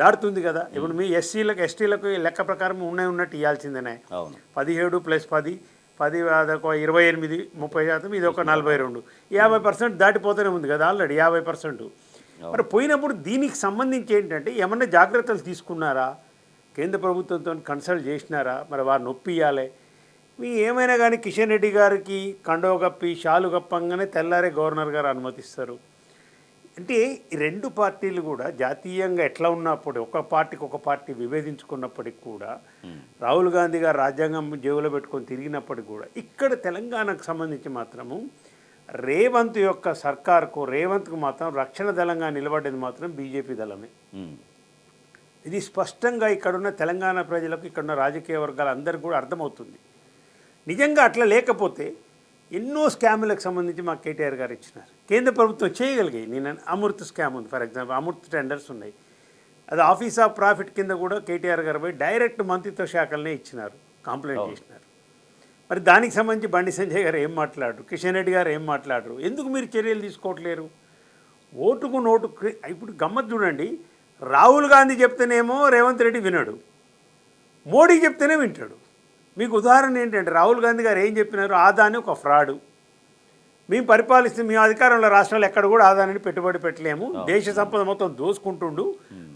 దాటుతుంది కదా. ఇప్పుడు మీ ఎస్సీలకు ఎస్టీలకు లెక్క ప్రకారం ఉన్నట్టు ఇవ్వాల్సిందేనే. అవును, 17 + 10 10 అదొక 28 30%, ఇది ఒక 42, 50% దాటిపోతూనే ఉంది కదా ఆల్రెడీ 50%. మరి పోయినప్పుడు దీనికి సంబంధించి ఏంటంటే ఏమన్నా జాగ్రత్తలు తీసుకున్నారా? కేంద్ర ప్రభుత్వంతో కన్సల్ట్ చేసినారా? మరి వారిని ఒప్పియాలి. మీ ఏమైనా కానీ కిషన్ రెడ్డి గారికి కండవ కప్పి షాలు కప్పంగానే తెల్లారే గవర్నర్ గారు అనుమతిస్తారు. అంటే ఈ రెండు పార్టీలు కూడా జాతీయంగా ఎట్లా ఉన్నప్పుడు ఒక పార్టీ విభేదించుకున్నప్పటికి కూడా రాహుల్ గాంధీ గారు రాజ్యాంగం జేబులో పెట్టుకొని తిరిగినప్పటికి కూడా ఇక్కడ తెలంగాణకు సంబంధించి మాత్రము రేవంత్ యొక్క సర్కార్కు రేవంత్కు మాత్రం రక్షణ దళంగా నిలబడేది మాత్రం బీజేపీ దళమే. ఇది స్పష్టంగా ఇక్కడున్న తెలంగాణ ప్రజలకు ఇక్కడున్న రాజకీయ వర్గాలు అందరికీ కూడా అర్థమవుతుంది. నిజంగా అట్లా లేకపోతే ఎన్నో స్కాములకు సంబంధించి మాకు కేటీఆర్ గారు ఇచ్చినారు. కేంద్ర ప్రభుత్వం చేయగలిగాయి. నేను అమృత్ స్కామ్ ఉంది, ఫర్ ఎగ్జాంపుల్ అమృత్ టెండర్స్ ఉన్నాయి, అది ఆఫీస్ ఆఫ్ ప్రాఫిట్ కింద కూడా కేటీఆర్ గారు పోయి డైరెక్ట్ మంత్రిత్వ శాఖలనే ఇచ్చినారు, కంప్లైంట్ చేసినారు. మరి దానికి సంబంధించి బండి సంజయ్ గారు ఏం మాట్లాడరు, కిషన్ రెడ్డి గారు ఏం మాట్లాడరు, ఎందుకు మీరు చర్యలు తీసుకోవట్లేరు? ఓటుకు నోటుకు ఇప్పుడు గమ్మత్ చూడండి, రాహుల్ గాంధీ చెప్తేనేమో రేవంత్ రెడ్డి వినడు, మోడీ చెప్తేనే వింటాడు. మీకు ఉదాహరణ ఏంటంటే రాహుల్ గాంధీ గారు ఏం చెప్పినారు, ఆదాని ఒక ఫ్రాడు, మేము పరిపాలిస్తే మేము అధికారంలో రాష్ట్రాలు ఎక్కడ కూడా ఆదాయాన్ని పెట్టుబడి పెట్టలేము, దేశ సంపద మొత్తం దోసుకుంటుండు,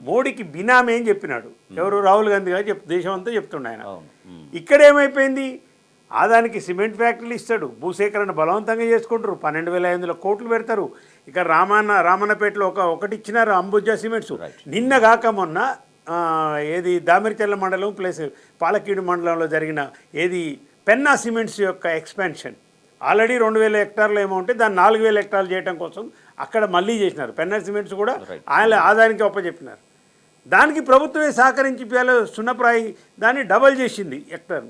మోడీకి బినామీ అని చెప్పినాడు. ఎవరు? రాహుల్ గాంధీ గారు దేశం అంతా చెప్తుండే ఆయన. ఇక్కడ ఏమైపోయింది, ఆదానికి సిమెంట్ ఫ్యాక్టరీలు ఇస్తాడు, భూసేకరణ బలవంతంగా చేసుకుంటారు, 12,500 కోట్లు పెడతారు. ఇక్కడ రామన్నపేటలో ఒకటి ఇచ్చినారు అంబుజా సిమెంట్స్. నిన్న కాక మొన్న ఏది దామిరిచెల్ల మండలం ప్లస్ పాలకీడు మండలంలో జరిగిన ఏది పెన్నా సిమెంట్స్ యొక్క ఎక్స్పాన్షన్ ఆల్రెడీ 2,000 హెక్టార్లు ఏమో ఉంటే దాన్ని 4,000 హెక్టార్లు చేయడం కోసం అక్కడ మళ్ళీ చేసినారు. పెన్నా సిమెంట్స్ కూడా ఆయన ఆదాయానికి ఒప్పచెప్పినారు. దానికి ప్రభుత్వమే సహకరించి సున్నప్రాయి దాన్ని డబల్ చేసింది హెక్టార్.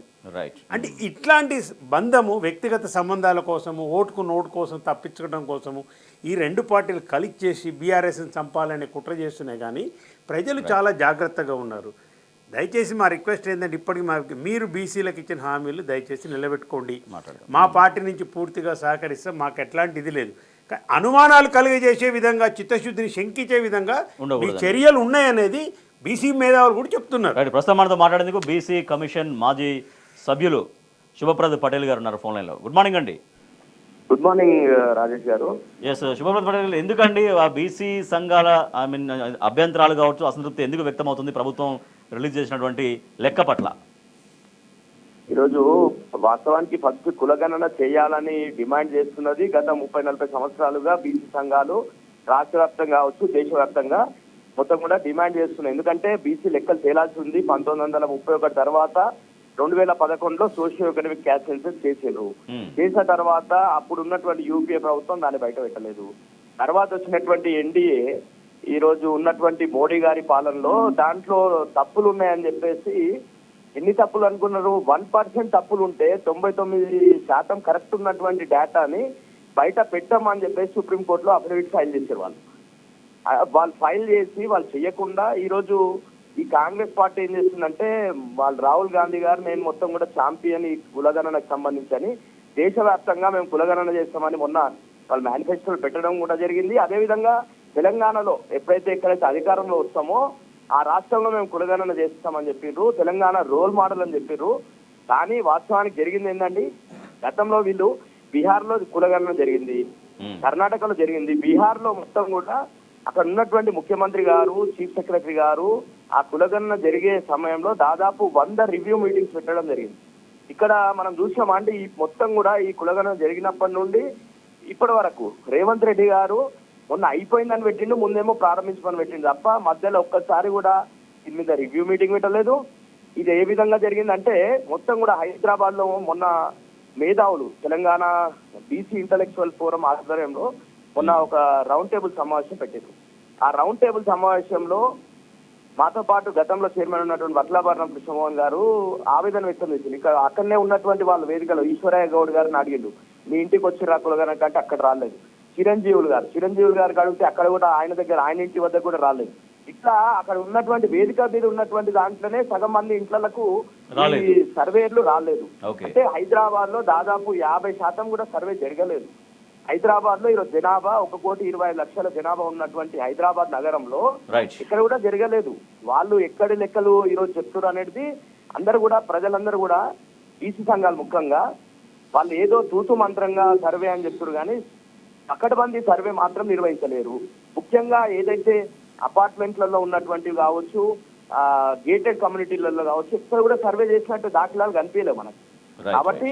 అంటే ఇట్లాంటి బంధము వ్యక్తిగత సంబంధాల కోసము, ఓటుకు నోటు కోసం తప్పించడం కోసము ఈ రెండు పార్టీలు కలిసి చేసి బీఆర్ఎస్ని చంపాలనే కుట్ర చేస్తున్నాయి. కానీ ప్రజలు చాలా జాగ్రత్తగా ఉన్నారు. దయచేసి మా రిక్వెస్ట్ ఏంటంటే ఇప్పటికి మీరు బీసీలకు ఇచ్చిన హామీలు దయచేసి నిలబెట్టుకోండి. మా పార్టీ నుంచి పూర్తిగా సహకరిస్తే మాకు ఎట్లాంటి ఇది లేదు. అనుమానాలు కలిగజేసే విధంగా, చిత్తశుద్ధిని శంకించే విధంగా ఈ చర్యలు ఉన్నాయనేది బీసీ మేధావులు కూడా చెప్తున్నారు. ప్రస్తుతం మనతో మాట్లాడేందుకు బీసీ కమిషన్ మాజీ సభ్యులు శుభప్రద్ పటేల్ గారు ఉన్నారు ఫోన్ లైన్లో. గుడ్ మార్నింగ్ అండి. గుడ్ మార్నింగ్ రాజేష్ గారు. ఎస్ శుభప్రద్ పటేల్, ఎందుకండి ఆ బీసీ సంఘాల అభ్యంతరాలు కావచ్చు, అసంతృప్తి ఎందుకు వ్యక్తమవుతుంది ప్రభుత్వం రిలీజ్ చేసినటువంటి లెక్క పట్ల? ఈరోజు వాస్తవానికి ఫస్ట్ కులగణన చేయాలని డిమాండ్ చేస్తున్నది గత 30-40 సంవత్సరాలుగా బీసీ సంఘాలు రాష్ట్ర వ్యాప్తంగా కావచ్చు, దేశవ్యాప్తంగా మొత్తం కూడా డిమాండ్ చేస్తున్నాయి. ఎందుకంటే బీసీ లెక్కలు తేలాల్సి ఉంది. 1931 తర్వాత 2011లో సోషియో ఎకనామిక్ క్యాస్ట్ సెన్సస్ చేశారు. చేసిన తర్వాత అప్పుడు ఉన్నటువంటి యూపీఏ ప్రభుత్వం దాన్ని బయట పెట్టలేదు. తర్వాత వచ్చినటువంటి ఎన్డీఏ ఈ రోజు ఉన్నటువంటి మోడీ గారి పాలనలో దాంట్లో తప్పులు ఉన్నాయని చెప్పేసి, ఎన్ని తప్పులు అనుకున్నారు? 1% తప్పులు ఉంటే 99% కరెక్ట్ ఉన్నటువంటి డేటాని బయట పెట్టమని చెప్పేసి సుప్రీంకోర్టులో అఫిడవిట్ ఫైల్ చేశారు. వాళ్ళు ఫైల్ చేసి వాళ్ళు చేయకుండా ఈరోజు ఈ కాంగ్రెస్ పార్టీ ఏం చేస్తుందంటే, వాళ్ళు రాహుల్ గాంధీ గారు నేను మొత్తం కూడా ఛాంపియన్ ఈ కులగణనకు సంబంధించి దేశవ్యాప్తంగా మేము కులగణన చేస్తామని మొన్న వాళ్ళు మేనిఫెస్టోలు పెట్టడం కూడా జరిగింది. అదేవిధంగా తెలంగాణలో ఎప్పుడైతే ఎక్కడైతే అధికారంలో వస్తామో ఆ రాష్ట్రంలో మేము కులగణన చేస్తామని చెప్పిర్రు, తెలంగాణ రోల్ మోడల్ అని చెప్పిర్రు. కానీ వాస్తవానికి జరిగింది ఏంటండి, గతంలో వీళ్ళు బీహార్లో కులగణన జరిగింది, కర్ణాటకలో జరిగింది. బీహార్లో మొత్తం కూడా అక్కడ ఉన్నటువంటి ముఖ్యమంత్రి గారు, చీఫ్ సెక్రటరీ గారు ఆ కులగణన జరిగే సమయంలో దాదాపు 100 రివ్యూ మీటింగ్స్ పెట్టడం జరిగింది. ఇక్కడ మనం చూసామంటే ఈ మొత్తం కూడా ఈ కులగణన జరిగినప్పటి నుండి ఇప్పటి వరకు రేవంత్ రెడ్డి గారు మొన్న అయిపోయిందని పెట్టిండు, ముందేమో ప్రారంభించమని పెట్టిండు తప్ప మధ్యలో ఒక్కసారి కూడా దీని మీద రివ్యూ మీటింగ్ పెట్టలేదు. ఇది ఏ విధంగా జరిగిందంటే మొత్తం కూడా హైదరాబాద్ లో మొన్న మేధావులు తెలంగాణ బీసీ ఇంటలెక్చువల్ ఫోరం ఆధ్వర్యంలో మొన్న ఒక రౌండ్ టేబుల్ సమావేశం పెట్టారు. ఆ రౌండ్ టేబుల్ సమావేశంలో మాతో పాటు గతంలో చైర్మన్ ఉన్నటువంటి వట్లభరణం కృష్ణమోహన్ గారు ఆవేదన వ్యక్తం చేసింది. ఇక్కడ అక్కడనే ఉన్నటువంటి వాళ్ళ వేదికలో ఈశ్వరయ్య గౌడ్ గారిని అడిగిండు, మీ ఇంటికి వచ్చి కులగణన కంటే అక్కడ రాలేదు. చిరంజీవులు గారికి అడిగితే అక్కడ కూడా ఆయన ఇంటి వద్ద కూడా రాలేదు. ఇట్లా అక్కడ ఉన్నటువంటి వేదిక మీద ఉన్నటువంటి దాంట్లోనే సగం మంది ఇంట్లకు ఈ సర్వేలు రాలేదు. అంటే హైదరాబాద్ లో దాదాపు 50% కూడా సర్వే జరగలేదు. హైదరాబాద్ లో ఈరోజు జనాభా 1,25,00,000 జనాభా ఉన్నటువంటి హైదరాబాద్ నగరంలో ఇక్కడ కూడా జరగలేదు. వాళ్ళు ఎక్కడి లెక్కలు ఈరోజు చెప్తున్నారు అనేది అందరూ కూడా ప్రజలందరూ కూడా బీసీ సంఘాలు ముఖ్యంగా వాళ్ళు ఏదో తూతు మంత్రంగా సర్వే అని చెప్తున్నారు కానీ పకడ్బందీ సర్వే మాత్రం నిర్వహించలేరు. ముఖ్యంగా ఏదైతే అపార్ట్మెంట్లలో ఉన్నటువంటివి కావచ్చు, గేటెడ్ కమ్యూనిటీలలో కావచ్చు, ఇక్కడ కూడా సర్వే చేసినట్టు దాఖలాలు కనిపించలేవు మనకు. కాబట్టి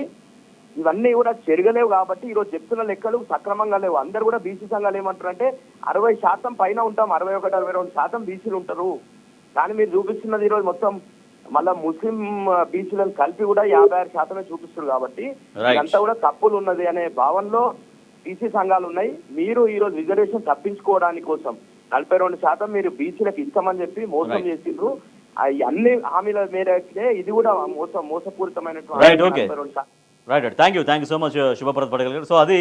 ఇవన్నీ కూడా జరగలేవు. కాబట్టి ఈరోజు చెప్తున్న లెక్కలు సక్రమంగా లేవు. అందరు కూడా బీసీ సంఘాలు ఏమంటారంటే 60% పైన ఉంటాం, 61-62% బీసీలు ఉంటారు. కానీ మీరు చూపిస్తున్నది ఈరోజు మొత్తం మళ్ళా ముస్లిం బీసీలను కలిపి కూడా 56% చూపిస్తారు. కాబట్టి ఇదంతా కూడా తప్పులు ఉన్నది అనే భావనలో బీసీ సంఘాలు ఉన్నాయి. మీరు ఈరోజు రిజర్వేషన్ తప్పించుకోవడానికి కోసం 42% మీరు బీసీలకు ఇస్తామని చెప్పి మోసం చేసిండ్రు. అన్ని హామీల మేరకే ఇది కూడా మోసపూరితమైనటువంటి. Right, thank you so much Shubhprad Patel garu. So అది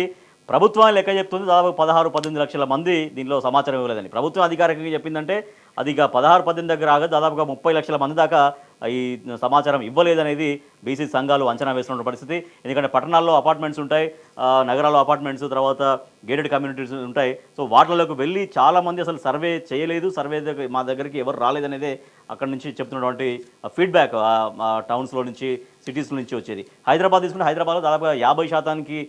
ప్రభుత్వాన్ని లెక్క చెప్తుంది, దాదాపు 16-18 లక్షల మంది దీనిలో సమాచారం ఇవ్వలేదని. ప్రభుత్వం అధికారికంగా చెప్పిందంటే అది ఇక 16-18 దగ్గర ఆగదు, దాదాపుగా 30 లక్షల మంది దాకా ఈ సమాచారం ఇవ్వలేదనేది బీసీ సంఘాలు అంచనా వేస్తున్న పరిస్థితి. ఎందుకంటే పట్టణాల్లో అపార్ట్మెంట్స్ ఉంటాయి, నగరాల్లో అపార్ట్మెంట్స్, తర్వాత గేటెడ్ కమ్యూనిటీస్ ఉంటాయి. సో వాటిలోకి వెళ్ళి చాలామంది అసలు సర్వే చేయలేదు, సర్వే మా దగ్గరికి ఎవరు రాలేదనేదే అక్కడ నుంచి చెప్తున్నటువంటి ఫీడ్బ్యాక్ టౌన్స్లో నుంచి, సిటీస్లో నుంచి వచ్చేది. హైదరాబాద్ తీసుకుంటే హైదరాబాద్లో దాదాపుగా 50%కి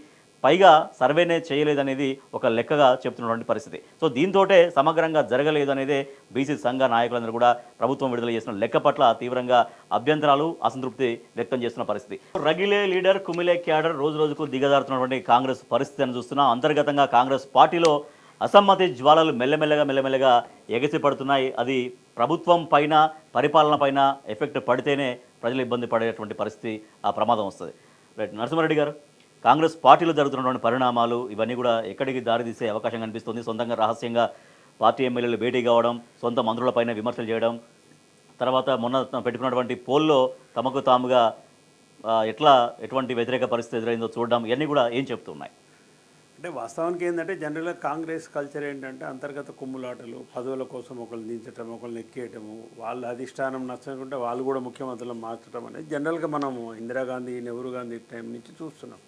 పైగా సర్వేనే చేయలేదనేది ఒక లెక్కగా చెప్తున్నటువంటి పరిస్థితి. సో దీంతోటే సమగ్రంగా జరగలేదు అనేదే బీసీ సంఘ నాయకులందరూ కూడా ప్రభుత్వం విడుదల చేసిన లెక్క పట్ల తీవ్రంగా అభ్యంతరాలు, అసంతృప్తి వ్యక్తం చేస్తున్న పరిస్థితి. రగిలే లీడర్, కుమిలే క్యాడర్ రోజు రోజుకు దిగజారుతున్నటువంటి కాంగ్రెస్ పరిస్థితిని చూస్తున్నాం. అంతర్గతంగా కాంగ్రెస్ పార్టీలో అసమ్మతి జ్వాలలు మెల్లమెల్లగా ఎగసి పడుతున్నాయి. అది ప్రభుత్వం పైన, పరిపాలన పైన ఎఫెక్ట్ పడితేనే ప్రజలు ఇబ్బంది పడేటువంటి పరిస్థితి, ఆ ప్రమాదం వస్తుంది. రైట్, నరసింహారెడ్డి గారు, కాంగ్రెస్ పార్టీలో జరుగుతున్నటువంటి పరిణామాలు ఇవన్నీ కూడా ఎక్కడికి దారితీసే అవకాశం కనిపిస్తుంది? సొంతంగా రహస్యంగా పార్టీ ఎమ్మెల్యేలు భేటీ కావడం, సొంత మంత్రులపైన విమర్శలు చేయడం, తర్వాత మొన్న పెట్టుకున్నటువంటి పోల్లో తమకు తాముగా ఎటువంటి వ్యతిరేక పరిస్థితి ఎదురైందో చూడడం, ఇవన్నీ కూడా ఏం చెప్తున్నాయి? అంటే వాస్తవానికి ఏంటంటే జనరల్గా కాంగ్రెస్ కల్చర్ ఏంటంటే అంతర్గత కుమ్ములాటలు, పదవుల కోసం ఒకళ్ళు దించడం, ఒకళ్ళని ఎక్కేయటము, వాళ్ళ అధిష్టానం నచ్చకుంటే వాళ్ళు కూడా ముఖ్యమంత్రులను మార్చడం అనేది జనరల్గా మనము ఇందిరాగాంధీ, నెహ్రూ గాంధీ టైం నుంచి చూస్తున్నాం.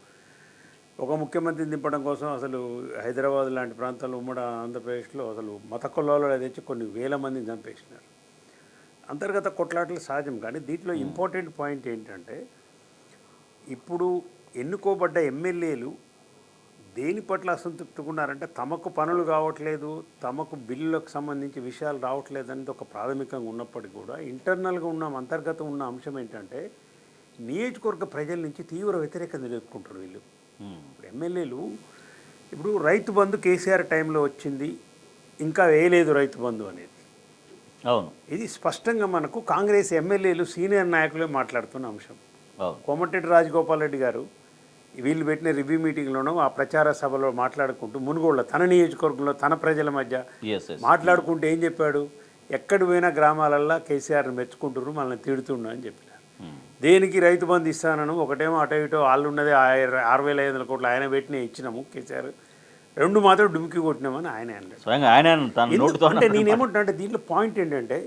ఒక ముఖ్యమంత్రిని దింపడం కోసం అసలు హైదరాబాద్ లాంటి ప్రాంతాల్లో, ఉమ్మడి ఆంధ్రప్రదేశ్లో అసలు మత కులాలు తెచ్చి కొన్ని వేల మందిని చంపేసినారు. అంతర్గత కొట్లాటలు సహజం. కానీ దీంట్లో ఇంపార్టెంట్ పాయింట్ ఏంటంటే ఇప్పుడు ఎన్నుకోబడ్డ ఎమ్మెల్యేలు దేని పట్ల అసంతృప్తిగా ఉన్నారంటే తమకు పనులు కావట్లేదు, తమకు బిల్లులకు సంబంధించి విషయాలు రావట్లేదు అనేది ఒక ప్రాథమికంగా ఉన్నప్పటికీ కూడా ఇంటర్నల్గా ఉన్న అంతర్గతం ఉన్న అంశం ఏంటంటే నియోజకవర్గ ప్రజల నుంచి తీవ్ర వ్యతిరేకత ఎదుర్కొంటారు వీళ్ళు. ఇప్పుడు ఎమ్మెల్యేలు ఇప్పుడు రైతు బంధు కేసీఆర్ టైంలో వచ్చింది, ఇంకా వేయలేదు రైతు బంధు అనేది. అవును, ఇది స్పష్టంగా మనకు కాంగ్రెస్ ఎమ్మెల్యేలు, సీనియర్ నాయకులే మాట్లాడుతున్న అంశం. కోమటిరెడ్డి రాజగోపాల్ రెడ్డి గారు వీళ్ళు పెట్టిన రివ్యూ మీటింగ్లోనూ ఆ ప్రచార సభలో మాట్లాడుకుంటూ మునుగోళ్ళ తన నియోజకవర్గంలో తన ప్రజల మధ్య మాట్లాడుకుంటూ ఏం చెప్పాడు, ఎక్కడ పోయినా గ్రామాలల్లో కేసీఆర్ని మెచ్చుకుంటున్నారు, మనల్ని తిడుతున్నా అని చెప్పినారు. దేనికి రైతు బంధు ఇస్తానను, ఒకటేమో అటో ఇటో వాళ్ళు ఉన్నది 6,500 కోట్లు ఆయన పెట్టిన ఇచ్చినాము కేసీఆర్, 2 మాత్రం డుమికి కొట్టినామని ఆయన అన్నాడు. అంటే నేనేమంటున్నా అంటే దీంట్లో పాయింట్ ఏంటంటే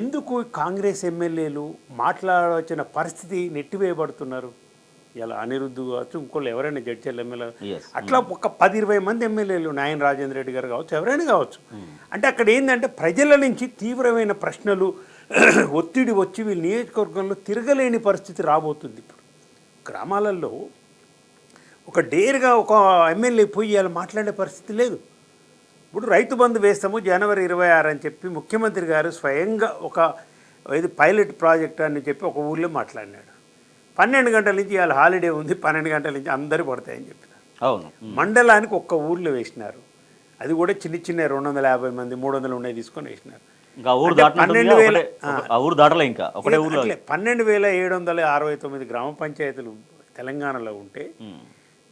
ఎందుకు కాంగ్రెస్ ఎమ్మెల్యేలు మాట్లాడవచ్చిన పరిస్థితి నెట్టివేయబడుతున్నారు? ఇలా అనిరుద్ధు కావచ్చు, ఇంకోళ్ళు ఎవరైనా జడ్చర్ల ఎమ్మెల్యే, అట్లా ఒక 10-20 మంది ఎమ్మెల్యేలు, నాయన రాజేంద్ర రెడ్డి గారు కావచ్చు, ఎవరైనా కావచ్చు. అంటే అక్కడ ఏంటంటే ప్రజల నుంచి తీవ్రమైన ప్రశ్నలు, ఒత్తిడి వచ్చి వీళ్ళు నియోజకవర్గంలో తిరగలేని పరిస్థితి రాబోతుంది. ఇప్పుడు గ్రామాలలో ఒక డేర్గా ఒక ఎమ్మెల్యే పోయి అలా మాట్లాడే పరిస్థితి లేదు. ఇప్పుడు రైతు బంధు వేస్తాము జనవరి 26 అని చెప్పి ముఖ్యమంత్రి గారు స్వయంగా ఒక ఇది పైలట్ ప్రాజెక్ట్ అని చెప్పి ఒక ఊళ్ళో మాట్లాడినాడు. 12 గంటల నుంచి ఇవాళ హాలిడే ఉంది, 12 గంటల నుంచి అందరు పడతాయని చెప్పినారు. అవును, మండలానికి ఒక్క ఊర్లో వేసినారు. అది కూడా చిన్న 250 మంది 300 ఉన్నాయి తీసుకొని వేసినారు. 12,769 గ్రామ పంచాయతీలు తెలంగాణలో ఉంటే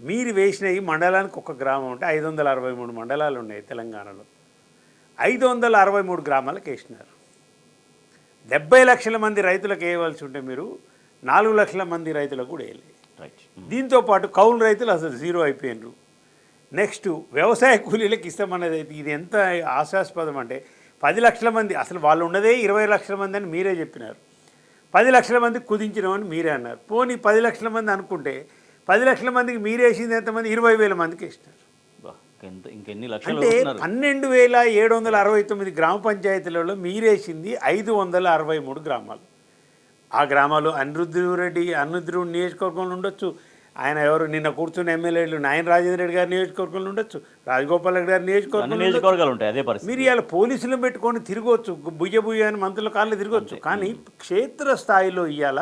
మీరు వేసినవి మండలానికి ఒక గ్రామం ఉంటే 563 మండలాలు ఉన్నాయి తెలంగాణలో. 563 గ్రామాలకు వేసినారు. 70 లక్షల మంది రైతులకు వేయవలసి ఉంటే మీరు 4 లక్షల మంది రైతులకు కూడా వేయలేదు. దీంతోపాటు కౌలు రైతులు అసలు జీరో అయిపోయినారు. నెక్స్ట్ వ్యవసాయ కూలీలకు ఇస్తామన్నది అయితే ఇది ఎంత ఆశాస్పదం అంటే 10 లక్షల మంది అసలు వాళ్ళు ఉన్నదే 20 లక్షల మంది అని మీరే చెప్పినారు. 10 లక్షల మంది కుదించినామని మీరే అన్నారు. పోనీ 10 లక్షల మంది అనుకుంటే 10 లక్షల మందికి మీరేసింది ఎంతమంది? 20,000 మందికి వేసినారు. బా, ఇంకెన్ని లక్షలు అంటే అవుతున్నారు. 12,769 గ్రామ పంచాయతీలలో మీరేసింది 563 గ్రామాలు. ఆ గ్రామాలు అనిరుద్ధుడు నియోజకవర్గంలో ఉండొచ్చు, ఆయన ఎవరు నిన్న కూర్చున్న ఎమ్మెల్యేలు నాయన రాజేంద్ర రెడ్డి గారి నియోజకవర్గంలో ఉండొచ్చు, రాజగోపాల్ రెడ్డి గారి అన్ని నియోజకవర్గంలో నియోజకవర్గాలు ఉంటాయి అదే పరిస్థితి. మీరు ఇవాళ పోలీసులను పెట్టుకొని తిరగవచ్చు, బుయ్య అని మంత్రుల కాళ్ళు తిరగవచ్చు. కానీ క్షేత్రస్థాయిలో ఇవాళ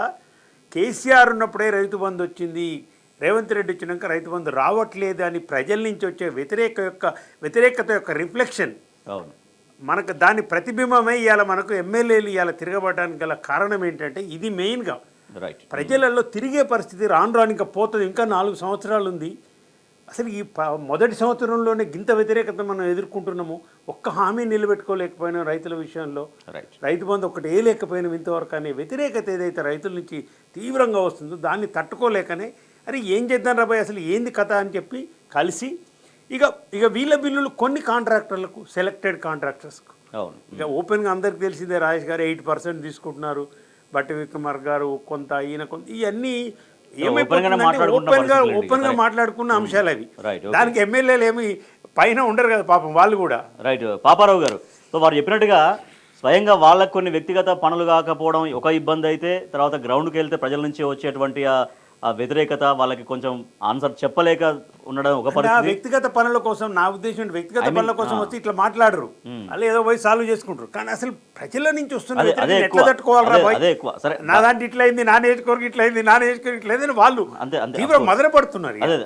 కేసీఆర్ ఉన్నప్పుడే రైతు బంధు వచ్చింది, రేవంత్ రెడ్డి వచ్చినాక రైతు బంధు రావట్లేదు అని ప్రజల నుంచి వచ్చే వ్యతిరేకత యొక్క రిఫ్లెక్షన్ అవును, మనకు దాని ప్రతిబింబమే ఇవాళ మనకు ఎమ్మెల్యేలు ఇవాళ తిరగబడడానికి గల కారణం ఏంటంటే ఇది మెయిన్గా రైట్. ప్రజలలో తిరిగే పరిస్థితి రాను ఇంకా పోతుంది. ఇంకా 4 సంవత్సరాలు ఉంది. అసలు ఈ మొదటి సంవత్సరంలోనే గింత వ్యతిరేకత మనం ఎదుర్కొంటున్నాము. ఒక్క హామీ నిలబెట్టుకోలేకపోయినా రైతుల విషయంలో, రైతు బంధు ఒకటి వేయలేకపోయినాం ఇంతవరకు అనే వ్యతిరేకత ఏదైతే రైతుల నుంచి తీవ్రంగా వస్తుందో దాన్ని తట్టుకోలేకనే అరే ఏం చేద్దాం రాబాయ్ అసలు ఏంది కథ అని చెప్పి కలిసి ఇక వీళ్ళ బిల్లులు కొన్ని కాంట్రాక్టర్లకు, సెలెక్టెడ్ కాంట్రాక్టర్స్కు, అవును, ఇక ఓపెన్గా అందరికి తెలిసిందే రాజేష్ గారు 8% తీసుకుంటున్నారు, బట్టి విక్రమార్ గారు కొంత, ఈయన కొంత, ఇవన్నీ ఓపెన్గా మాట్లాడుకున్న అంశాలు అవి. దానికి ఎమ్మెల్యేలు ఏమి పైన ఉండరు కదా పాపం వాళ్ళు కూడా. రైట్. పాపారావు గారు, సో వారు చెప్పినట్టుగా స్వయంగా వాళ్ళకు కొన్ని వ్యక్తిగత పనులు కాకపోవడం ఒక ఇబ్బంది అయితే, తర్వాత గ్రౌండ్కి వెళ్తే ప్రజల నుంచి వచ్చేటువంటి ఆ వ్యతిరేకత, వాళ్ళకి కొంచెం ఆన్సర్ చెప్పలేక ఉండడం ఒక పరిస్థితి. వ్యక్తిగత పనుల కోసం, నా ఉద్దేశం వ్యక్తిగత పనుల కోసం వచ్చి ఇట్లా మాట్లాడరు, అలా ఏదో పోయి సాల్వ్ చేసుకుంటారు. కానీ అసలు ప్రజల నుంచి వస్తున్న ఎట్లా తట్టుకోవాలరా, నా దాంట్లో ఇట్లా అయింది, నా నియోజకవర్గం ఇట్లా అయింది, నా నియోజకవర్గం ఇట్లా అయింది, వాళ్ళు తీవ్ర మొదలు పడుతున్నారు. అదే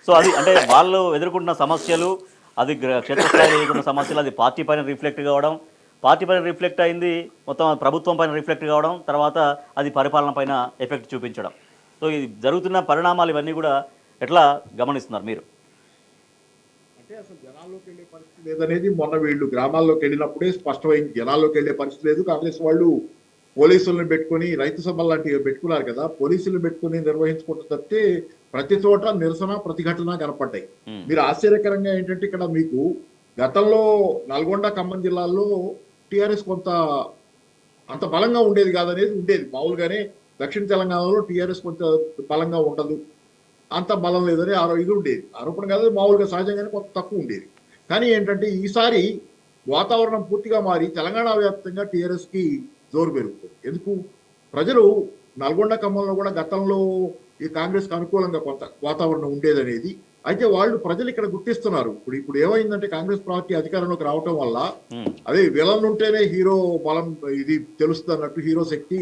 సో అది అంటే వాళ్ళు ఎదుర్కొంటున్న సమస్యలు, అది క్షేత్రస్థాయిలో ఎదుర్కొన్న సమస్యలు, అది పార్టీ పైన రిఫ్లెక్ట్ కావడం, పార్టీ పైన రిఫ్లెక్ట్ అయింది మొత్తం ప్రభుత్వం పైన రిఫ్లెక్ట్ కావడం, తర్వాత అది పరిపాలన పైన ఎఫెక్ట్ చూపించడం. సో ఇది జరుగుతున్న పరిణామాలు ఇవన్నీ కూడా ఎట్లా గమనిస్తున్నారు మీరు? అంటే అసలు జనాల్లోకి వెళ్ళే పరిస్థితి లేదనేది మొన్న వీళ్ళు గ్రామాల్లోకి వెళ్ళినప్పుడే స్పష్టమైంది. జనాల్లోకి వెళ్ళే పరిస్థితి లేదు. కాంగ్రెస్ వాళ్ళు పోలీసులను పెట్టుకొని రైతు సభలు లాంటివి పెట్టుకున్నారు కదా, పోలీసులను పెట్టుకుని నిర్వహించుకుంటూ తప్పితే ప్రతి చోట నిరసన ప్రతిఘటన కనపడ్డాయి. మీరు ఆశ్చర్యకరంగా ఏంటంటే ఇక్కడ మీకు గతంలో నల్గొండ, ఖమ్మం జిల్లాల్లో టీఆర్ఎస్ కొంత అంత బలంగా ఉండేది కాదనేది ఉండేది. మామూలుగానే దక్షిణ తెలంగాణలో టీఆర్ఎస్ కొంత బలంగా ఉండదు, అంత బలం లేదని ఇది ఉండేది. ఆరోపణ కాదు, మామూలుగా సహజంగానే కొంత తక్కువ ఉండేది. కానీ ఏంటంటే ఈసారి వాతావరణం పూర్తిగా మారి తెలంగాణ వ్యాప్తంగా టీఆర్ఎస్కి జోరు పెరుగుతుంది. ఎందుకు? ప్రజలు నల్గొండ, ఖమ్మంలో కూడా గతంలో ఈ కాంగ్రెస్కి అనుకూలంగా కొంత వాతావరణం ఉండేదనేది. అయితే వాళ్ళు ప్రజలు ఇక్కడ గుర్తిస్తున్నారు. ఇప్పుడు ఏమైందంటే కాంగ్రెస్ పార్టీ అధికారంలోకి రావటం వల్ల అదే విలన్ ఉంటేనే హీరో బలం ఇది తెలుస్తుంది అన్నట్టు హీరో శక్తి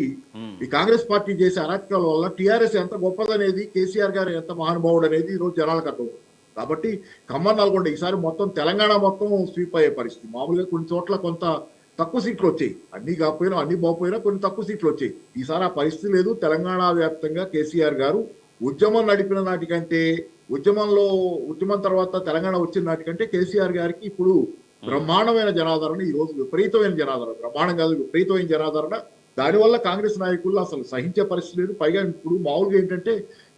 ఈ కాంగ్రెస్ పార్టీ చేసే అరాచకాల వల్ల టీఆర్ఎస్ ఎంత గొప్పదనేది, కేసీఆర్ గారు ఎంత మహానుభావుడు అనేది ఈరోజు జనాలకు అర్థం. కాబట్టి ఖమ్మం, నల్గొండ ఈసారి మొత్తం తెలంగాణ మొత్తం స్వీప్ అయ్యే పరిస్థితి. మామూలుగా కొన్ని చోట్ల కొంత తక్కువ సీట్లు వచ్చాయి, అన్ని కాకపోయినా అన్ని బాగుపోయినా కొన్ని తక్కువ సీట్లు వచ్చాయి. ఈసారి ఆ పరిస్థితి లేదు. తెలంగాణ వ్యాప్తంగా కేసీఆర్ గారు ఉద్యమం నడిపిన నాటికంటే, ఉద్యమం తర్వాత తెలంగాణ వచ్చిన నాటికంటే కేసీఆర్ గారికి ఇప్పుడు బ్రహ్మాండమైన జనాదరణ, ఈ రోజు విపరీతమైన జనాదరణ, బ్రహ్మాండం కాదు విపరీతమైన జనాదరణ. దానివల్ల కాంగ్రెస్ నాయకులు అసలు సహించే పరిస్థితి లేదు. పైగా ఇప్పుడు మామూలుగా ఏంటంటే